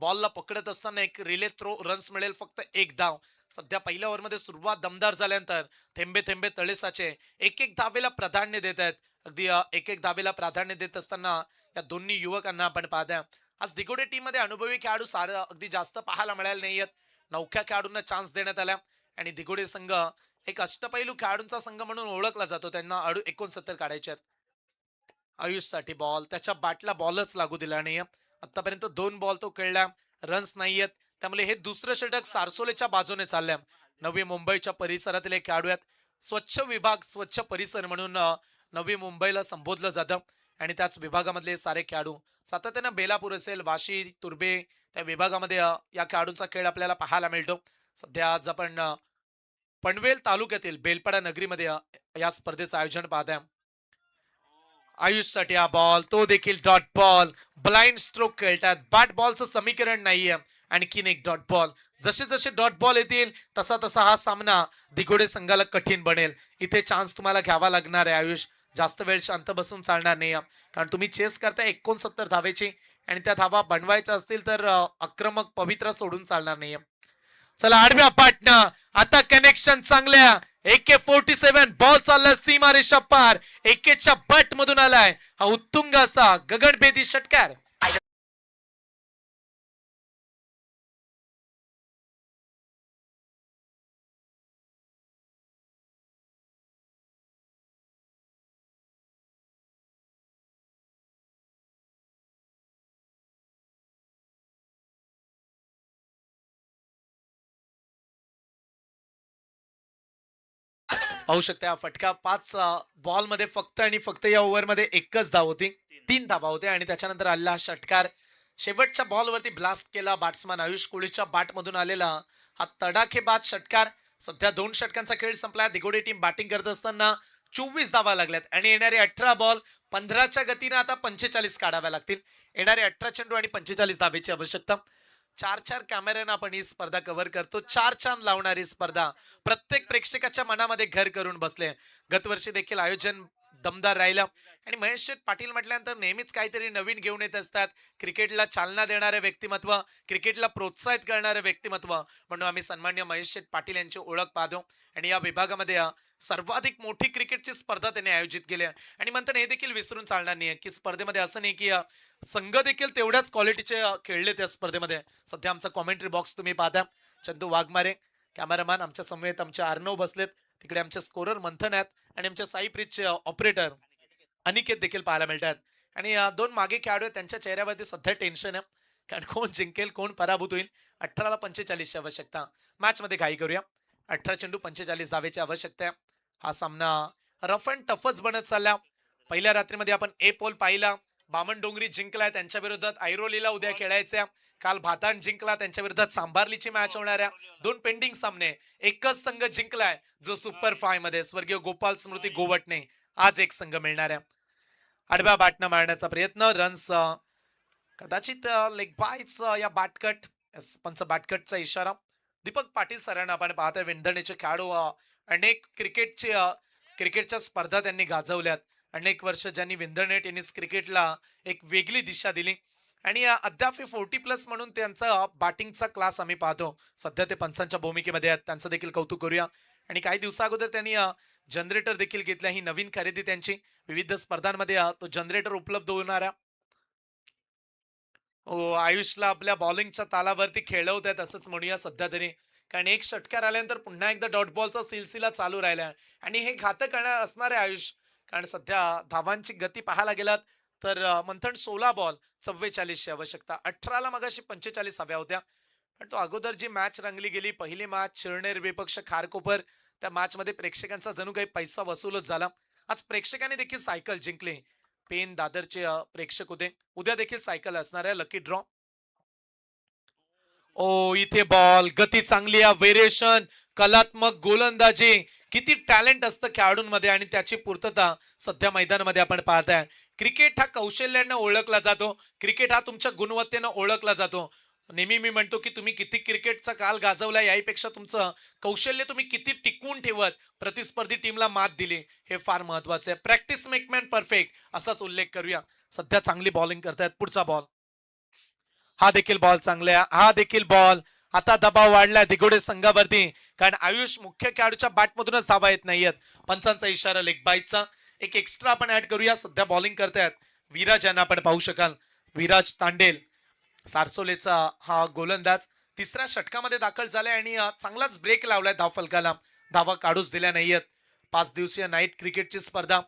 बॉलला पकडत असताना एक रिले थ्रो रन्स मिळेल, फक्त एक धाव. सध्या पहिल्या ओव्हरमध्ये सुरुवात दमदार झाल्यानंतर थेंबे थेंबे तळेसाचे एक एक धावेला प्राधान्य देत आहेत. अगदी एक एक धावेला प्राधान्य देत असताना या दोन्ही युवकांना आपण पाहता. आज दिघोडे टीम मध्ये अनुभवी खेळाडू सारं अगदी जास्त पाहायला मिळाले नाहीयेत. नवख्या खेळाडूंना चान्स देण्यात आला आणि दिघोडे संघ एक अष्टपैलू खेळाडूंचा संघ म्हणून ओळखला जातो. त्यांना 69 काढायचे आहेत. आयुषसाठी बॉल, त्याच्या बॅटला बॉलच लागू दिला नाही. आतापर्यंत 2 बॉल तो खेळला, रन्स नाहीयेत. त्यामुळे हे दुसरं षटक सारसोलेच्या बाजूने चाललंय. नवी मुंबईच्या परिसरातील एक खेळाडू आहेत. स्वच्छ विभाग, स्वच्छ परिसर म्हणून नवी मुंबईला संबोधलं जातं आणि त्याच विभागामधले सारे खेळाडू सातत्यानं बेलापूर असेल, वाशी, तुर्बे त्या विभागामध्ये या खेळाडूंचा खेळ आपल्याला पाहायला मिळतो. सध्या आज आपण पनवेल तालुक्यातील बेलपाडा नगरीमध्ये या स्पर्धेचं आयोजन पाहताय. आयुषसाठी हा बॉल, तो देखील डॉट बॉल. ब्लाइंड स्ट्रोक खेळतात, बॅट बॉलचं समीकरण नाहीये. आणखीन एक डॉट बॉल. जसे जसे डॉट बॉल येतील तसा तसा हा सामना दिघोडे संघाला कठीण बनेल. इथे चान्स तुम्हाला घ्यावा लागणार आहे आयुष. जास्त वेळ शांत बसून चालणार नाही, कारण तुम्ही चेस करता 69 धावेची आणि त्या धावा बनवायच्या असतील तर आक्रमक पवित्र सोडून चालणार नाही. चला आडव्या पाटणं, आता कनेक्शन चांगल्या. AK-47 बॉल चालला सीमा रेषा पार. एकेच्या बट मधून आलाय हा उत्तुंग असा गगनभेदी षटकार. पाहू शकता हा फटका. 5 बॉल मध्ये फक्त आणि फक्त या ओव्हर मध्ये एकच धाव होती, 3 धावा होत्या आणि त्याच्यानंतर आलेला हा षटकार. शेवटच्या बॉलवरती ब्लास्ट केला बॅट्समन आयुष कोळीच्या बॅट मधून आलेला हा तडाखेबाज षटकार. सध्या 2 षटकांचा खेळ संपला. दिघोडे टीम बॅटिंग करत असताना 24 धावा लागल्यात आणि येणारे 18 बॉल 15च्या गतीने आता 45 काढाव्या लागतील. येणारे 18 चेंडू आणि 45 धावेची आवश्यकता. 4 कॅमेऱ्यानं आपण ही स्पर्धा कव्हर करतो. 4 चांद लावणारी स्पर्धा प्रत्येक प्रेक्षकाच्या मनामध्ये घर करून बसले. गतवर्षी देखील आयोजन दमदार राहिलं आणि महेश शेठ पाटील म्हटल्यानंतर नेहमीच काहीतरी नवीन घेऊन येत असतात. क्रिकेटला चालना देणारे व्यक्तिमत्व, क्रिकेटला प्रोत्साहित करणारे व्यक्तिमत्व म्हणून आम्ही सन्मान्य महेश शेठ पाटील यांची ओळख पाहतो आणि या विभागामध्ये सर्वाधिक मोठी क्रिकेटची स्पर्धा त्यांनी आयोजित केली आहे. आणि म्हणताना हे देखील विसरून चालणार नाही की स्पर्धेमध्ये असं नाही की संघ देखील तेवढ्याच क्वालिटीचे खेळले त्या स्पर्धेमध्ये. सध्या आमचा कॉमेंट्री बॉक्स तुम्ही पाहता. चंदू वाघमारे कॅमेरामॅन, आमच्या समवेत आमचे अर्णव बसलेत, तिकडे आमचे स्कोरर मंथन आहेत आणि आमच्या साई प्रीतचे ऑपरेटर अनिकेत देखील पाहायला मिळतात. आणि 2 मागे खेळाडू आहेत, त्यांच्या चेहऱ्यावरती सध्या टेन्शन आहे, कारण कोण जिंकेल कोण पराभूत होईल. 18ला 45ची आवश्यकता. मॅच मध्ये घाई करूया. 18 चेंडू 45 धावेची आवश्यकता आहे. हा सामना रफ अँड टफच बनत चालला. पहिल्या रात्रीमध्ये आपण ए पोल पाहिला, बामण डोंगरी जिंकलाय, त्यांच्या विरोधात ऐरोलीला उद्या खेळायचं. काल भाताण जिंकला, त्यांच्या विरोधात सांभारलीची मॅच होणार आहे. 2 पेंडिंग सामने. एकच संघ जिंकलाय जो सुपर 5 मध्ये स्वर्गीय गोपाल स्मृती गोवटने. आज एक संघ मिळणार आहे. आडव्या बॅटनं मारण्याचा प्रयत्न, रन्स कदाचित लेग बायच या बॅटकट, पंच बॅटकटचा इशारा. दीपक पाटील सरांना आपण पाहतोय. विंधणेचे खेळाडू, अनेक क्रिकेटच्या स्पर्धा त्यांनी गाजवल्यात. अनेक वर्ष ज्यांनी विंधणे टेनिस क्रिकेटला एक वेगळी दिशा दिली आणि अद्याप 40+ म्हणून त्यांचा बॅटिंगचा क्लास आम्ही पाहतो. सध्या ते पंचांच्या भूमिकेमध्ये आहेत, त्यांचं देखील कौतुक करूया. आणि काही दिवसा अगोदर त्यांनी जनरेटर देखील घेतला. ही नवीन खरेदी त्यांची. विविध स्पर्धांमध्ये तो जनरेटर उपलब्ध होणार आहे. आयुषला आपल्या बॉलिंगच्या तालावरती खेळवत आहेत असंच म्हणूया सध्या तरी, कारण एक षटकार आल्यानंतर पुन्हा एकदा डॉट बॉलचा सिलसिला चालू राहिला आणि हे घातक असणार आहे आयुष. कारण सध्या धावांची गती पाहायला गेलात तर मंथन 16 बॉल 44ची आवश्यकता. 18ला मगाशी 45 हव्या होत्या. पण तो अगोदर जी मॅच रंगली गेली, पहिली मॅच शिरनेर विपक्ष खारकोपर, त्या मॅच मध्ये प्रेक्षकांचा जणू काही पैसा वसूलच झाला. आज प्रेक्षकांनी देखील सायकल जिंकली. पेन दादरचे प्रेक्षक होते. उद्या देखील सायकल असणार आहे लकी ड्रॉ. ओ इथे बॉल गती चांगली आहे, व्हेरिएशन, कलात्मक गोलंदाजी, किती टॅलेंट असतं खेळाडूंमध्ये आणि त्याची पूर्तता सध्या मैदानामध्ये आपण पाहताय. क्रिकेट हा कौशल्याने ओळखला जातो. क्रिकेट हा तुमच्या गुणवत्तेनं ओळखला जातो. नेहमी मी म्हणतो की तुम्ही किती क्रिकेटचा काल गाजवला याहीपेक्षा तुमचं कौशल्य तुम्ही किती टिकवून ठेवत प्रतिस्पर्धी टीमला मात दिली हे फार महत्वाचं आहे. प्रॅक्टिस मेक मॅन परफेक्ट असाच उल्लेख करूया. सध्या चांगली बॉलिंग करतायत. पुढचा बॉल, हा देखील बॉल चांगला आहे. हा देखील बॉल. आता दबाव वाढलाय दिघोडे संघावरती, कारण आयुष मुख्य खेळाडूच्या बॅटमधूनच धावा येत नाहीयेत. पंचांचा इशारा लेग बाईचा. एक एक्स्ट्रा आपण ऍड करूया. सध्या बॉलिंग करतायत विराज यांना आपण पाहू शकाल. विराज तांडेल सारसोलेचा हा गोलंदाज तिसऱ्या षटकामध्ये दाखल झालाय आणि चांगलाच ब्रेक लावलाय धावफलकाला. धावा काढूच दिल्या नाहीयेत. 5 दिवसीय नाईट क्रिकेटची स्पर्धा.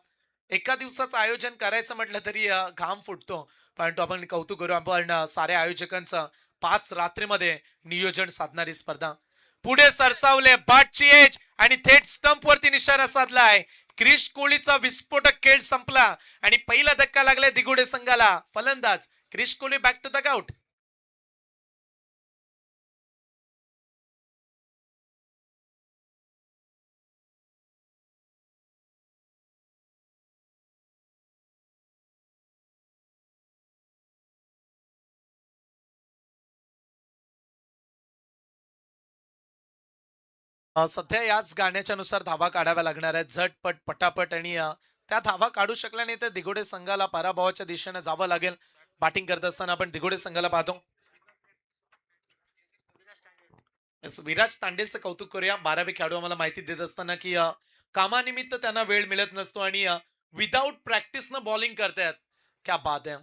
एका दिवसाचं आयोजन करायचं म्हटलं तरी घाम फुटतो. परंतु आपण कौतुक करू आपण साऱ्या आयोजकांचं 5 रात्रीमध्ये नियोजन साधणारी स्पर्धा. पुढे सरसावले बॅटची एज आणि थेट स्टंप वरती निशाणा साधलाय. क्रिश कोहलीचा विस्फोटक खेळ संपला आणि पहिला धक्का लागलाय दिघोडे संघाला. फलंदाज Krish Kohli back to the out. सध्या याच गाण्याच्या नुसार धावा काढाव्या लागणार आहेत झटपट पटापट आणि त्या धावा काढू शकल्या नाही तर दिघोडे संघाला पराभवाच्या दिशेने जावं लागेल. बॅटिंग करत असताना आपण दिघोडे संघाला पाहतो. विराज तांडेलचं कौतुक करूया. 12वे खेळाडू आम्हाला माहिती देत असताना की कामानिमित्त त्यांना वेळ मिळत नसतो आणि विदाऊट प्रॅक्टिस न बॉलिंग करतायत. क्या बात आहे.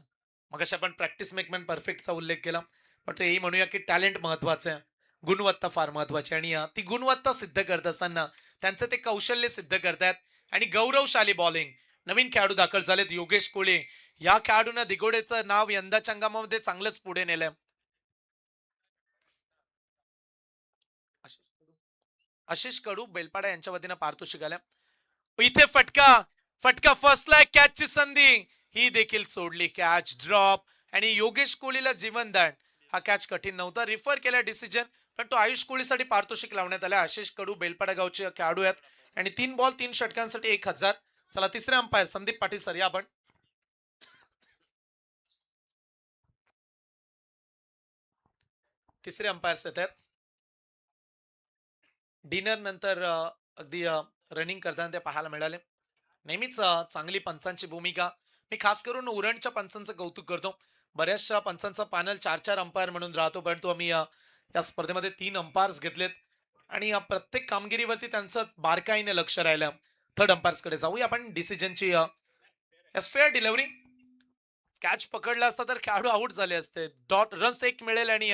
मग आपण प्रॅक्टिस मेकमॅन परफेक्टचा उल्लेख केला, पण हेही म्हणूया की टॅलेंट महत्वाचं आहे. गुणवत्ता फार महत्वाची आणि ती गुणवत्ता सिद्ध करत असताना त्यांचं ते कौशल्य सिद्ध करतायत आणि गौरवशाली बॉलिंग. नवीन खेळाडू दाखल झालेत योगेश कोळे. या खेळाडूनं दिघोडेचं नाव यंदाच्या हंगामामध्ये चांगलंच पुढे नेलंय. आशिष कडू बेलपाडा यांच्या वतीनं पारितोषिक आलं. इथे फटका, फटका फसलाय. कॅचची संधी ही देखील सोडली. कॅच ड्रॉप आणि योगेश कोहलीला जीवनदान. हा कॅच कठीण नव्हता. रिफर केला डिसिजन, पण तो आयुष कोहलीसाठी पारितोषिक लावण्यात आलं. आशिष कडू बेलपाडा गावचे खेळाडू आहेत आणि 3 बॉल 3 षटकांसाठी 1000. चला तिसरे अंपायर संदीप पाटील सर या आपण. तिसरे अंपायर्स येत आहेत. डिनर नंतर अगदी रनिंग करताना ते पाहायला मिळाले. नेहमीच चांगली पंचांची भूमिका. मी खास करून उरणच्या पंचांचं कौतुक करतो. बऱ्याचशा पंचांचा पॅनल 4-4 अंपायर म्हणून राहतो, परंतु आम्ही या स्पर्धेमध्ये 3 अंपायर्स घेतलेत आणि प्रत्येक कामगिरीवरती त्यांचं बारकाईने लक्ष राहिलं. थर्ड अंपायर्स कडे जाऊया आपण. डिसिजनची फेअर डिलिव्हरी. कॅच पकडला असता तर खेळाडू आउट झाले असते. डॉट रन्स 1 मिळेल आणि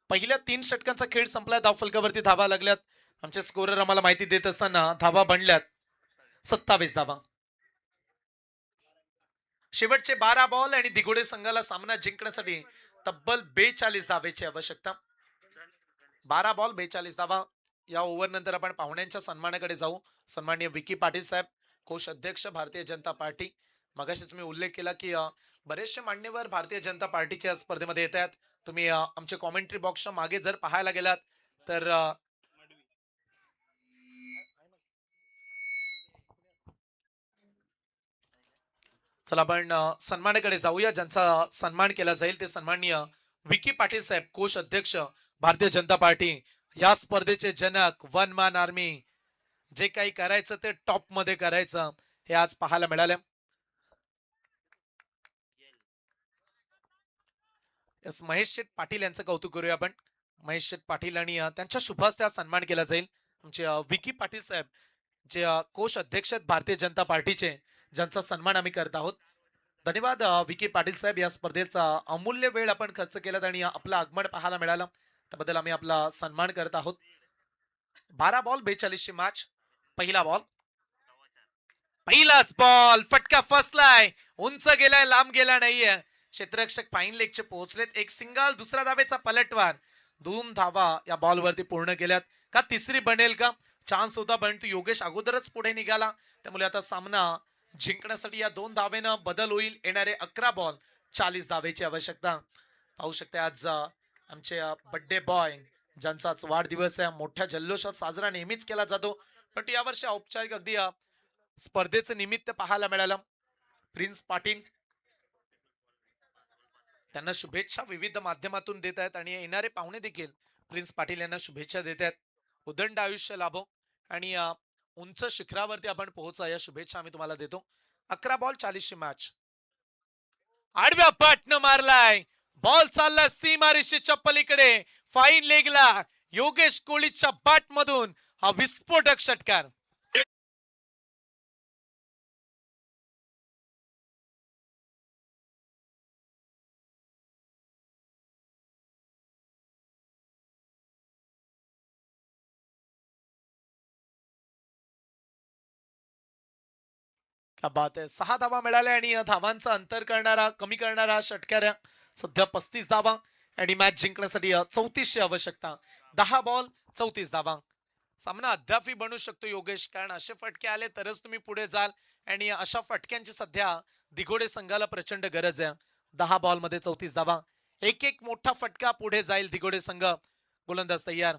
पहिल्या 3 षटकांचा खेळ संपला. धावफलकावरती धावा लागल्यात. आमचे स्कोरर आम्हाला माहिती देत असताना धावा बनल्यात 27 धावा. शेवटचे 12 बॉल आणि दिघोडे संघाला सामना जिंकण्यासाठी तब्बल 42 धावेची आवश्यकता. 12 बॉल 42 धावा. या ओव्हर नंतर आपण पाहुण्यांच्या सन्मानाकडे जाऊ. सन्माननीय विकी पाटील साहेब, कोष अध्यक्ष भारतीय जनता पार्टी. मगाशीच मी उल्लेख केला की बरेचसे मान्यवर भारतीय जनता पार्टीच्या स्पर्धेमध्ये येत आहेत. तुम्ही आमच्या कॉमेंट्री बॉक्सच्या मागे जर पाहायला गेलात तर चला आपण सन्मानाकडे जाऊया. ज्यांचा सन्मान केला जाईल ते सन्माननीय विकी पाटील साहेब, कोष अध्यक्ष भारतीय जनता पार्टी. या स्पर्धेचे जनक, वन मॅन आर्मी. जे काही करायचं ते टॉप मध्ये करायचं हे आज पाहायला मिळालं. महेश शेठ पाटील यांचं कौतुक करूया आपण. महेश शेठ पाटील आणि त्यांच्या शुभ हस्ते सन्मान केला जाईल. आमचे विकी पाटील साहेब जे कोष अध्यक्ष आहेत भारतीय जनता पार्टीचे, ज्यांचा सन्मान आम्ही करत आहोत. धन्यवाद विकी पाटील साहेब. या स्पर्धेचा अमूल्य वेळ आपण खर्च केलात आणि आपलं आगमन पाहायला मिळालं त्याबद्दल आम्ही आपला सन्मान करत आहोत. 12 बॉल 42 ची मॅच. पहिला बॉल, पहिलाच बॉल. फटका फसलाय. उंच गेलाय, लांब गेला नाहीये. क्षेत्ररक्षक फाईन लेगचे पोहोचलेत. एक सिंगल, दुसऱ्या धावेचा पलटवार. 2 धावा या बॉल वरती पूर्ण केल्यात. का तिसरी बनेल का? चान्स होता, परंतु योगेश अगोदरच पुढे निघाला. त्यामुळे आता सामना जिंकण्यासाठी या 2 धावेनं बदल होईल. येणारे 11 बॉल 40 धावेची आवश्यकता. पाहू शकते आज आमचे बर्थडे बॉय ज्यांचा आज वाढदिवस आहे मोठ्या जल्लोषात साजरा नेहमीच केला जातो, पण यावर्षी औपचारिक अगदी स्पर्धेचं निमित्त पाहायला मिळालं. प्रिन्स पाटील त्यांना शुभेच्छा विविध माध्यमातून देत आहेत आणि येणारे पाहुणे देखील प्रिन्स पाटील यांना शुभेच्छा देत आहेत. उदंड आयुष्य लाभो आणि उंच शिखरावरती आपण पोहोचा या शुभेच्छा आम्ही तुम्हाला देतो. 11 बॉल 40 ची मॅच. आडव्या बॅटनं मारलाय बॉल, चालला सीमारेषेच्या पलीकडे फाईन लेगला. योगेश कोहलीच्या बॅट मधून हा विस्फोटक षटकार. क्या बात आहे. 6 धावा मिळाल्या आणि धावांचं अंतर करणारा कमी करणारा षटकार आहे. सध्या 35 धावा आणि मॅच जिंकण्यासाठी 34 ची आवश्यकता. 10 बॉल 34 धावा. सामना अद्यापही बनू शकतो योगेश, कारण असे फटके आले तरच तुम्ही पुढे जाल आणि अशा फटक्यांची सध्या दिघोडे संघाला प्रचंड गरज आहे. 10 बॉल मध्ये 34 धावा. एक एक मोठा फटका पुढे जाईल दिघोडे संघ. गोलंदाज तयार.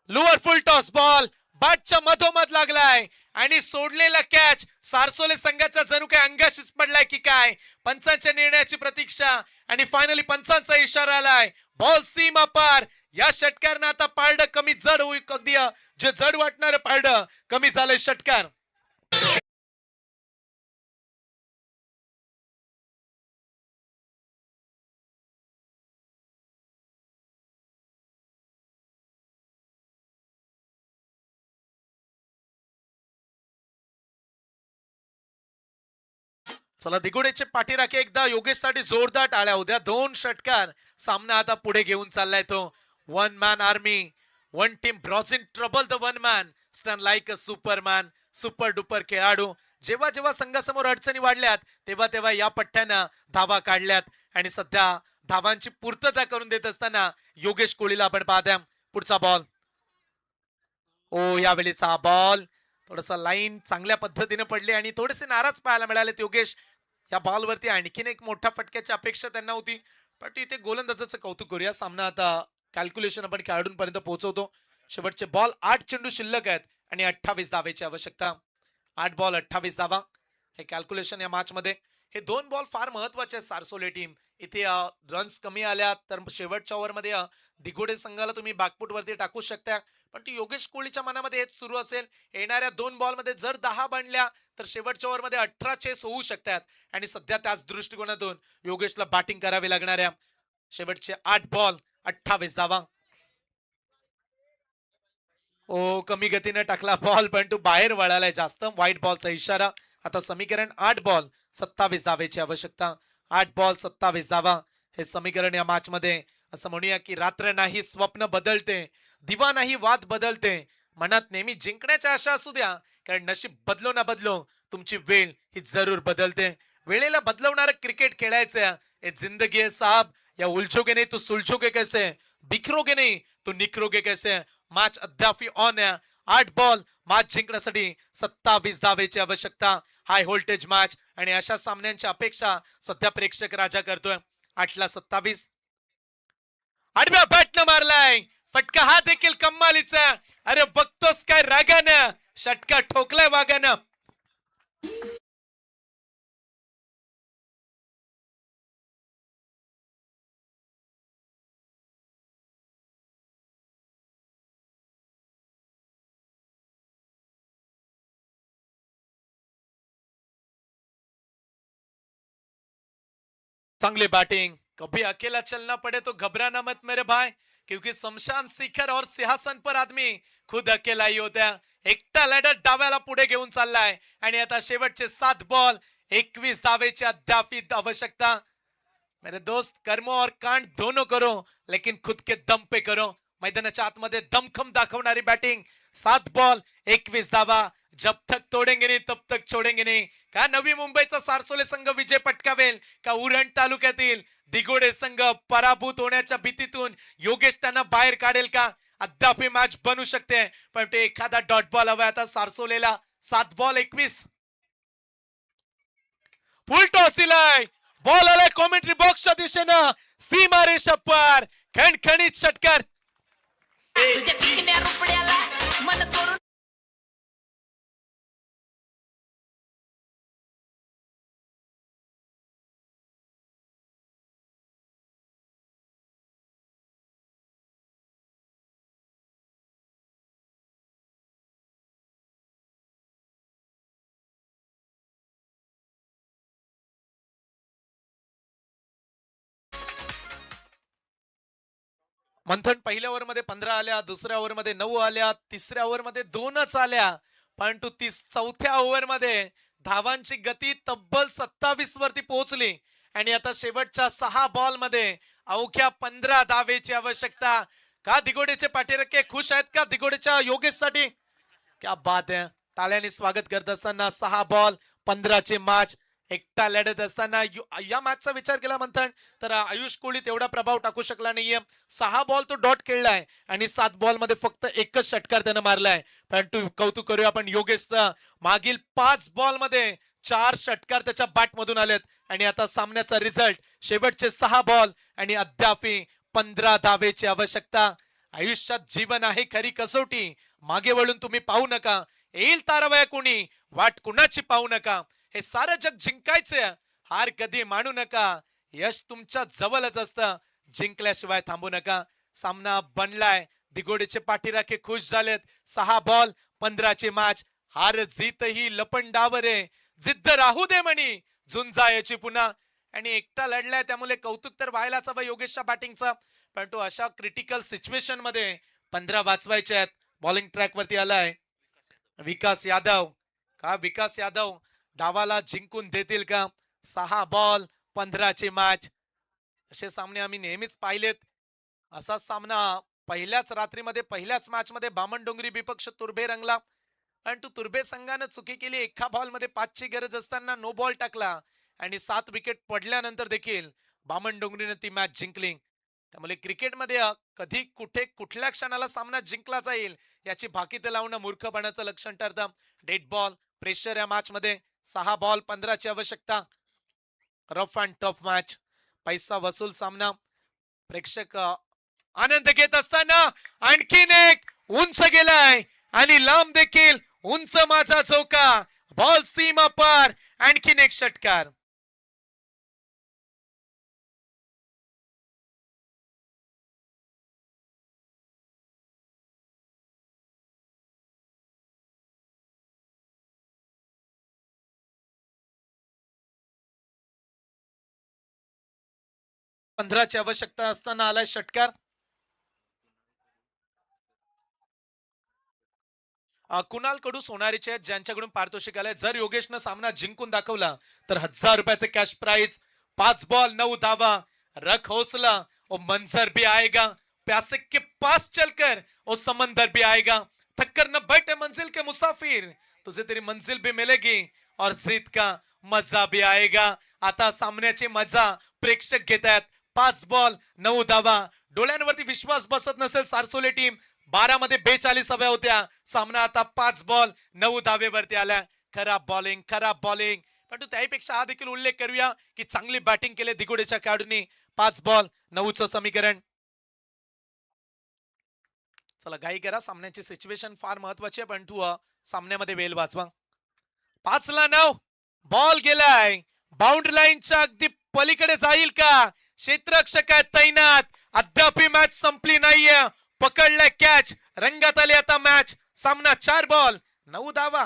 लोअर फुल टॉस बॉल बॅटच्या मधोमध लागलाय आणि सोडलेला कॅच सारसोले संघाच्या जणू काय अंगाशीच पडलाय की काय. पंचांच्या निर्णयाची प्रतीक्षा आणि फायनली पंचांचा इशारा आलाय. बॉल सीमा पार. या षटकारनं आता पारडं कमी जड होईल. अगदी जे जड वाटणार पारडं कमी झालंय षटकार. चला दिघोडेचे पाठीराखे एकदा योगेशसाठी जोरदार टाळ्या होत्या. 2 षटकार सामना आता पुढे घेऊन चाललाय तो. One man army, one team bros in trouble the one man stun like a superman. Super duper खेळाडू. जेव्हा जेव्हा संघासमोर अडचणी वाढल्यात तेव्हा तेव्हा या पट्ट्यानं धावा काढल्यात आणि सध्या धावांची पूर्तता करून देत असताना योगेश कोहलीला आपण पाहत्या. पुढचा बॉल. ओ यावेळीचा बॉल थोडासा लाईन चांगल्या पद्धतीने पडली आणि थोडेसे नाराज पाहायला मिळाले योगेश. या बॉलवरती आणखीन एक मोठ्या फटक्याची अपेक्षा त्यांना होती, पण इथे गोलंदाजाचं कौतुक करूया. सामना आता कॅल्क्युलेशन आपण खेळाडूंपर्यंत पोहोचवतो. शेवटचे बॉल 8 चेंडू शिल्लक आहेत आणि 28 धावेची आवश्यकता. 8 बॉल 28 धावा हे कॅल्क्युलेशन या मॅच मध्ये. हे 2 बॉल फार महत्वाचे आहेत सारसोले टीम. इथे रन्स कमी आल्या तर शेवटच्या ओव्हरमध्ये दिघोडे संघाला तुम्ही बॅकफूट वरती टाकू शकता, पण ती योगेश कोहलीच्या मनामध्ये हेच सुरू असेल. येणाऱ्या 2 बॉल मध्ये जर 10 बनल्या तर शेवटच्या ओव्हरमध्ये 18 चेस होऊ शकतात आणि सध्या त्याच दृष्टिकोनातून योगेशला बॅटिंग करावी लागणार आहे. शेवटचे 8 बॉल 28 धावा. ओ कमी गतीने टाकला बॉल, पण तो बाहेर वळालाय जास्त. व्हाईट बॉलचा इशारा. आता समीकरण 8 बॉल 27 धावेची आवश्यकता. 8 बॉल 27 धावा हे समीकरण या मॅच मध्ये. असं म्हणूया की रात्र नाही स्वप्न बदलते, दिवा नाही वाद बदलते. मनात नेहमी जिंकण्याची आशा असू द्या, कारण नशीब बदलो ना बदलो तुमची वेळ ही जरूर बदलते. वेळेला बदलवणारं क्रिकेट खेळायचं. ए जिंदगी है साहब, या उलझोगे नहीं तो सुलझोगे कैसे, बिखरोगे नहीं तो निखरोगे कैसे. मॅच अद्याप ऑन आहे. 8 बॉल मॅच जिंकण्यासाठी 27 धावेची आवश्यकता. हाय व्होल्टेज मॅच आणि अशा सामन्यांची अपेक्षा सध्या प्रेक्षक राजा करतोय. 8 ला 27. आडव्या बॅटनं मारलाय फटका, हा देखील कमालीचा. अरे बघतोस काय रागानं षटका ठोकलाय वागानं. चांगली बैटिंग. कभी अकेला चलना पड़े तो घबराना मत मेरे भाई, क्योंकि शमशान शिखर और सिंहासन पर आदमी खुद अकेला ही होता है. एकटा लढत डाव्याला पुढे घेऊन चाललाय आणि आता शेवटचे 7 बॉल 21 धावेची अद्याप आवश्यकता. मेरे दोस्त कर्मो और कांड दोनों करो, लेकिन खुद के दम पे करो. मैदानाच्या आतमध्ये दमखम दाखवणारी बॅटिंग. 7 बॉल 21 धावा. जब तक तोडेंगे नहीं तब तक छोडेंगे नहीं. का नवी मुंबईचा सारसोले संघ विजय पटकावेल का उरण तालुक्यातील दिघोडे संघ पराभूत होण्याच्या भीतीतून योगेश त्यांना बाहेर काढेल का. अद्याप मॅच बनू शकते, पण ते एखादा डॉट बॉल हवा आता सारसोलेला. 7 बॉल 21. फुल टॉस दिलाय. बॉल आलाय कॉमेंट्री बॉक्सच्या दिशेनं. सीमा रेषा पार. खणखणीत षटकार. तुझ्या चिकन्या रुपड्याला मन चोरून मंथन पहिल्या ओव्हर मध्ये 15 आल्या, दुसऱ्या ओव्हर मध्ये 9 आल्या, तिसऱ्या ओव्हर मध्ये 2च आल्या. परंतु चौथ्या ओव्हर मध्ये धावांची गती तब्बल 27 वरती पोहोचली आणि आता शेवटच्या 6 बॉल मध्ये अवघ्या 15 धावेची आवश्यकता. का दिगोडेचे पाठीरखे खुश आहेत का दिगोडेच्या योगेशसाठी? क्या बात आहे. टाळ्यांनी स्वागत करत असताना 6 बॉल 15चे मॅच एकटा लढत असताना या मॅचचा विचार केला मंथन तर आयुष कोहली तेवढा प्रभाव टाकू शकला नाहीये. 6 बॉल तो डॉट खेळलाय आणि 7 बॉल मध्ये फक्त एकच षटकार त्यानं मारलाय. परंतु कौतुक करूया आपण योगेशचं. मागील 5 बॉल मध्ये 4 षटकार त्याच्या बॅट मधून आलेत आणि आता सामन्याचा रिझल्ट शेवटचे 6 बॉल आणि अद्यापही 15 धावेची आवश्यकता. आयुष्यात जीवन आहे खरी कसोटी. मागे वळून तुम्ही पाहू नका. येईल तारावया कोणी वाट कुणाची पाहू नका. हे सारं जग जिंकायचं. हार कधी मानू नका. यश तुमच्या जवळच असतं. जिंकल्याशिवाय थांबू नका. सामना बनलाय. दिगोडीचे पाठीराखे खुश झालेत. 6 बॉल 15ची मॅच. हार जीत ही लपंडावर आहे. जिद्द राहू दे म्हणी झुंजायची पुन्हा. आणि एकटा लढलाय त्यामुळे कौतुक तर व्हायलाच हवं योगेशच्या बॅटिंगचं. परंतु अशा क्रिटिकल सिच्युएशन मध्ये 15 वाचवायचे आहेत. बॉलिंग ट्रॅक वरती आलाय विकास यादव. का विकास यादव डावाला जिंकून देतील का? 6 बॉल 15ची मॅच. असे सामने आम्ही नेहमीच पाहिलेत. असा सामना पहिल्याच रात्रीमध्ये पहिल्याच मॅच मध्ये बामणडोंगरी विपक्ष तुर्भे रंगला. परंतु तुर्भे संघानं चुकी केली. एका बॉल मध्ये 5ची गरज असताना नो बॉल टाकला आणि 7 विकेट पडल्यानंतर देखील बामणडोंगरीने ती मॅच जिंकली. त्यामुळे क्रिकेटमध्ये कधी कुठे कुठल्या क्षणाला सामना जिंकला जाईल याची भाकीत लावणं मूर्खपणाचं लक्षण ठरतं. डेड बॉल प्रेशर या मॅच मध्ये 6 बॉल 15ची आवश्यकता. Rough and tough match. पैसा वसूल सामना. प्रेक्षक आनंद घेत असताना आणखीन एक उंच गेलाय आणि लांब देखील उंच माझा चौका. बॉल सीमा पार. आणखीन एक षटकार. पंधराची आवश्यकता असताना आलाय षटकार. कुणाल कडू सोनारीचे आहेत ज्यांच्याकडून पारितोषिक आलंय. जर योगेशनं सामना जिंकून दाखवला तर 1000 रुपयाचे कॅश प्राइज. 5 बॉल 9 धावा. रख हौसला ओ मंजर भी आएगा. प्यासे के पास चलकर ओ समंदर भी आएगा. थक्कर न बैठे मंजिल के मुसाफिर. तुझे तेरी मंजिल भी मिलेगी और जीत का मजा भी आएगा. आता सामन्याची मजा प्रेक्षक घेत आहेत. 5 बॉल 9 धावा. डोळ्यांवरती विश्वास बसत नसेल सारसोले टीम 12 मध्ये 42 हव्या होत्या. सामना आता 5 बॉल 9 धावेवरती आला. खराब बॉलिंग. परंतु त्यापेक्षा हा देखील उल्लेख करूया की चांगली बॅटिंग केली दिगोडेच्या खेळाडूंनी. 5 बॉल 9चं समीकरण. चला घाई करा. सामन्याची सिच्युएशन फार महत्वाची आहे. परंतु सामन्यामध्ये वेळ वाचवा. 5 ला 9 बॉल गेलाय. बाउंड्री लाईनच्या अगदी पलीकडे जाईल का? क्षेत्ररक्षक आहेत तैनात. अद्याप मॅच संपली नाहीये. पकडलाय कॅच. रंगात आली आता मॅच. सामना 4 बॉल 9 धावा.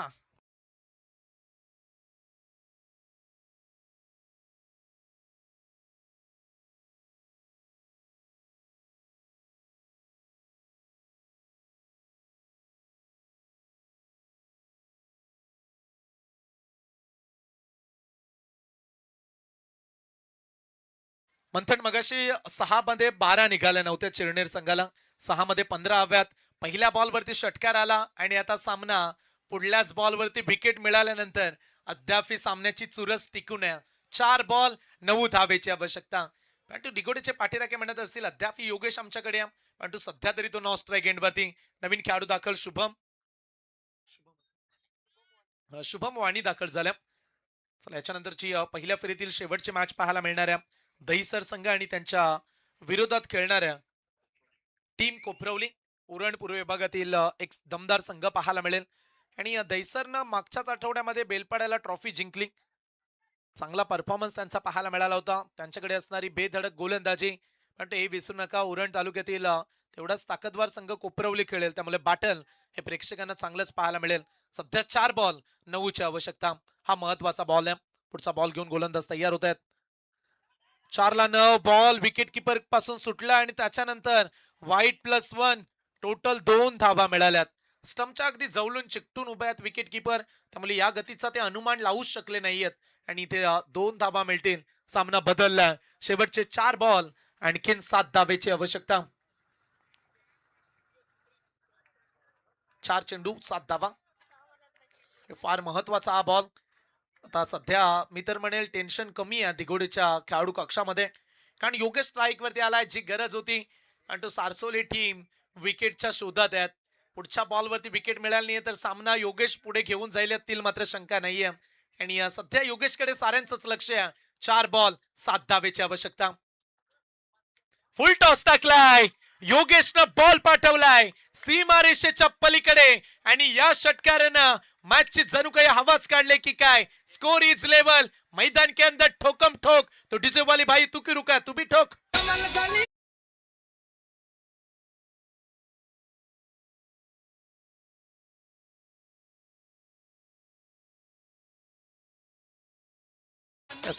मंथन मगाशी 6 मध्ये 12 निघाल्या नव्हत्या चिरनेर संघाला. 6 मध्ये 15 हव्यात. पहिल्या बॉल वरती षटकार आला आणि आता सामना पुढल्याच बॉल वरती विकेट मिळाल्यानंतर अद्याप सामन्याची चुरस टिकून आहे. 4 बॉल 9 धावेची आवश्यकता. परंतु दिगोडेचे पाठीराखे म्हणत असतील अद्याप योगेश आमच्याकडे आहे. परंतु सध्या तरी तो नॉन स्ट्राईक एंड वरती. नवीन खेळाडू दाखल शुभम वाणी दाखल झाल्या. चला याच्यानंतरची पहिल्या फेरीतील शेवटची मॅच पाहायला मिळणाऱ्या दहिसर संघ आणि त्यांच्या विरोधात खेळणाऱ्या टीम कोपरवली उरण पूर्व विभागातील एक दमदार संघ पाहायला मिळेल. आणि दहिसरनं मागच्याच आठवड्यामध्ये बेलपाड्याला ट्रॉफी जिंकली. चांगला परफॉर्मन्स त्यांचा पाहायला मिळाला होता. त्यांच्याकडे असणारी बेधडक गोलंदाजी, पण हे विसरू नका उरण तालुक्यातील तेवढाच ताकदवार संघ कोपरवली खेळेल, त्यामुळे बॅटल हे प्रेक्षकांना चांगलंच पाहायला मिळेल. सध्या 4 बॉल 9ची आवश्यकता, हा महत्वाचा बॉल आहे. पुढचा बॉल घेऊन गोलंदाज तयार होत आहेत. 4ला 9 बॉल विकेट किपर पासून सुटला आणि त्याच्यानंतर वाईट +1 टोटल 2 धावा मिळाल्यात. स्टंपच्या अगदी जवळून चिकटून उभे आहेत विकेट किपर, त्यामुळे या गतीचा ते अनुमान लावूच शकले नाहीयेत आणि इथे 2 धावा मिळतील. सामना बदलला. शेवटचे 4 बॉल आणखीन 7 धावेची आवश्यकता. 4 चेंडू 7 धावा, हे फार महत्वाचा हा बॉल. आता सध्या मी तर म्हणेल टेन्शन कमी आहे दिघोडीच्या खेळाडू कक्षामध्ये, कारण योगेश स्ट्राईक वरती आलाय, जी गरज होती. आणि तो सारसोली टीम विकेटच्या शोधात आहेत. पुढच्या बॉलवरती विकेट मिळाली नाही तर सामना योगेश पुढे घेऊन जाईल यातील मात्र शंका नाहीये. आणि सध्या योगेशकडे साऱ्यांचंच लक्ष आहे. 4 बॉल 7 धावेची आवश्यकता. फुल टॉस टाकलाय, योगेशनं बॉल पाठवलाय सीमारेषेच्या पलीकडे आणि या षटकारानं मॅचची जणू काही हवाच काढले की काय. स्कोर इज लेवल, मैदान के अंदर ठोकम ठोक. तो डीजे वाली भाई तू की रुका, तू भी ठोक.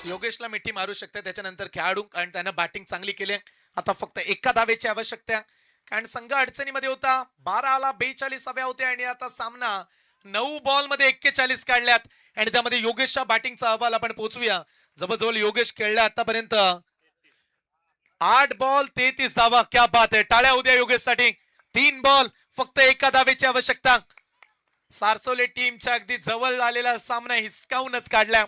योगेशला मिठी मारू शकते त्याच्यानंतर खेळाडू, कारण त्यानं बॅटिंग चांगली केली. आता फक्त एका धावेची आवश्यकता, कारण संघ अडचणीमध्ये होता. 12ला 42 हव्या होत्या आणि आता सामना 9 बॉल मध्ये 41 काढल्यात. आणि त्यामध्ये योगेशच्या बॅटिंगचा अहवाल आपण पोहोचूया. जवळजवळ योगेश खेळला आतापर्यंत 8 बॉल 33 धावा. क्या बात आहे, टाळ्या उद्या योगेशसाठी. 3 बॉल फक्त एका धावेची आवश्यकता. सारसोले टीमच्या अगदी जवळ आलेला सामना हिसकावूनच काढला.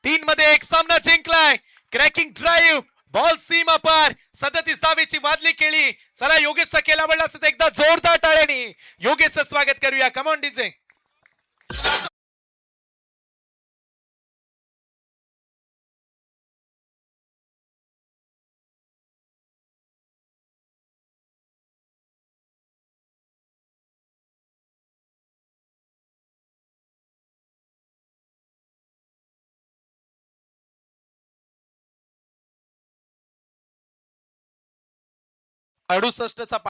3 मध्ये 1 सामना जिंकलाय. क्रॅकिंग ड्राईव्ह, बॉल सीमा पार, 37 धावेची वादली केली. चला योगेशचा केला आवडला असेल तर एकदा जोरदार टाळ्याने योगेशचं स्वागत करूया. Come on DJ. चा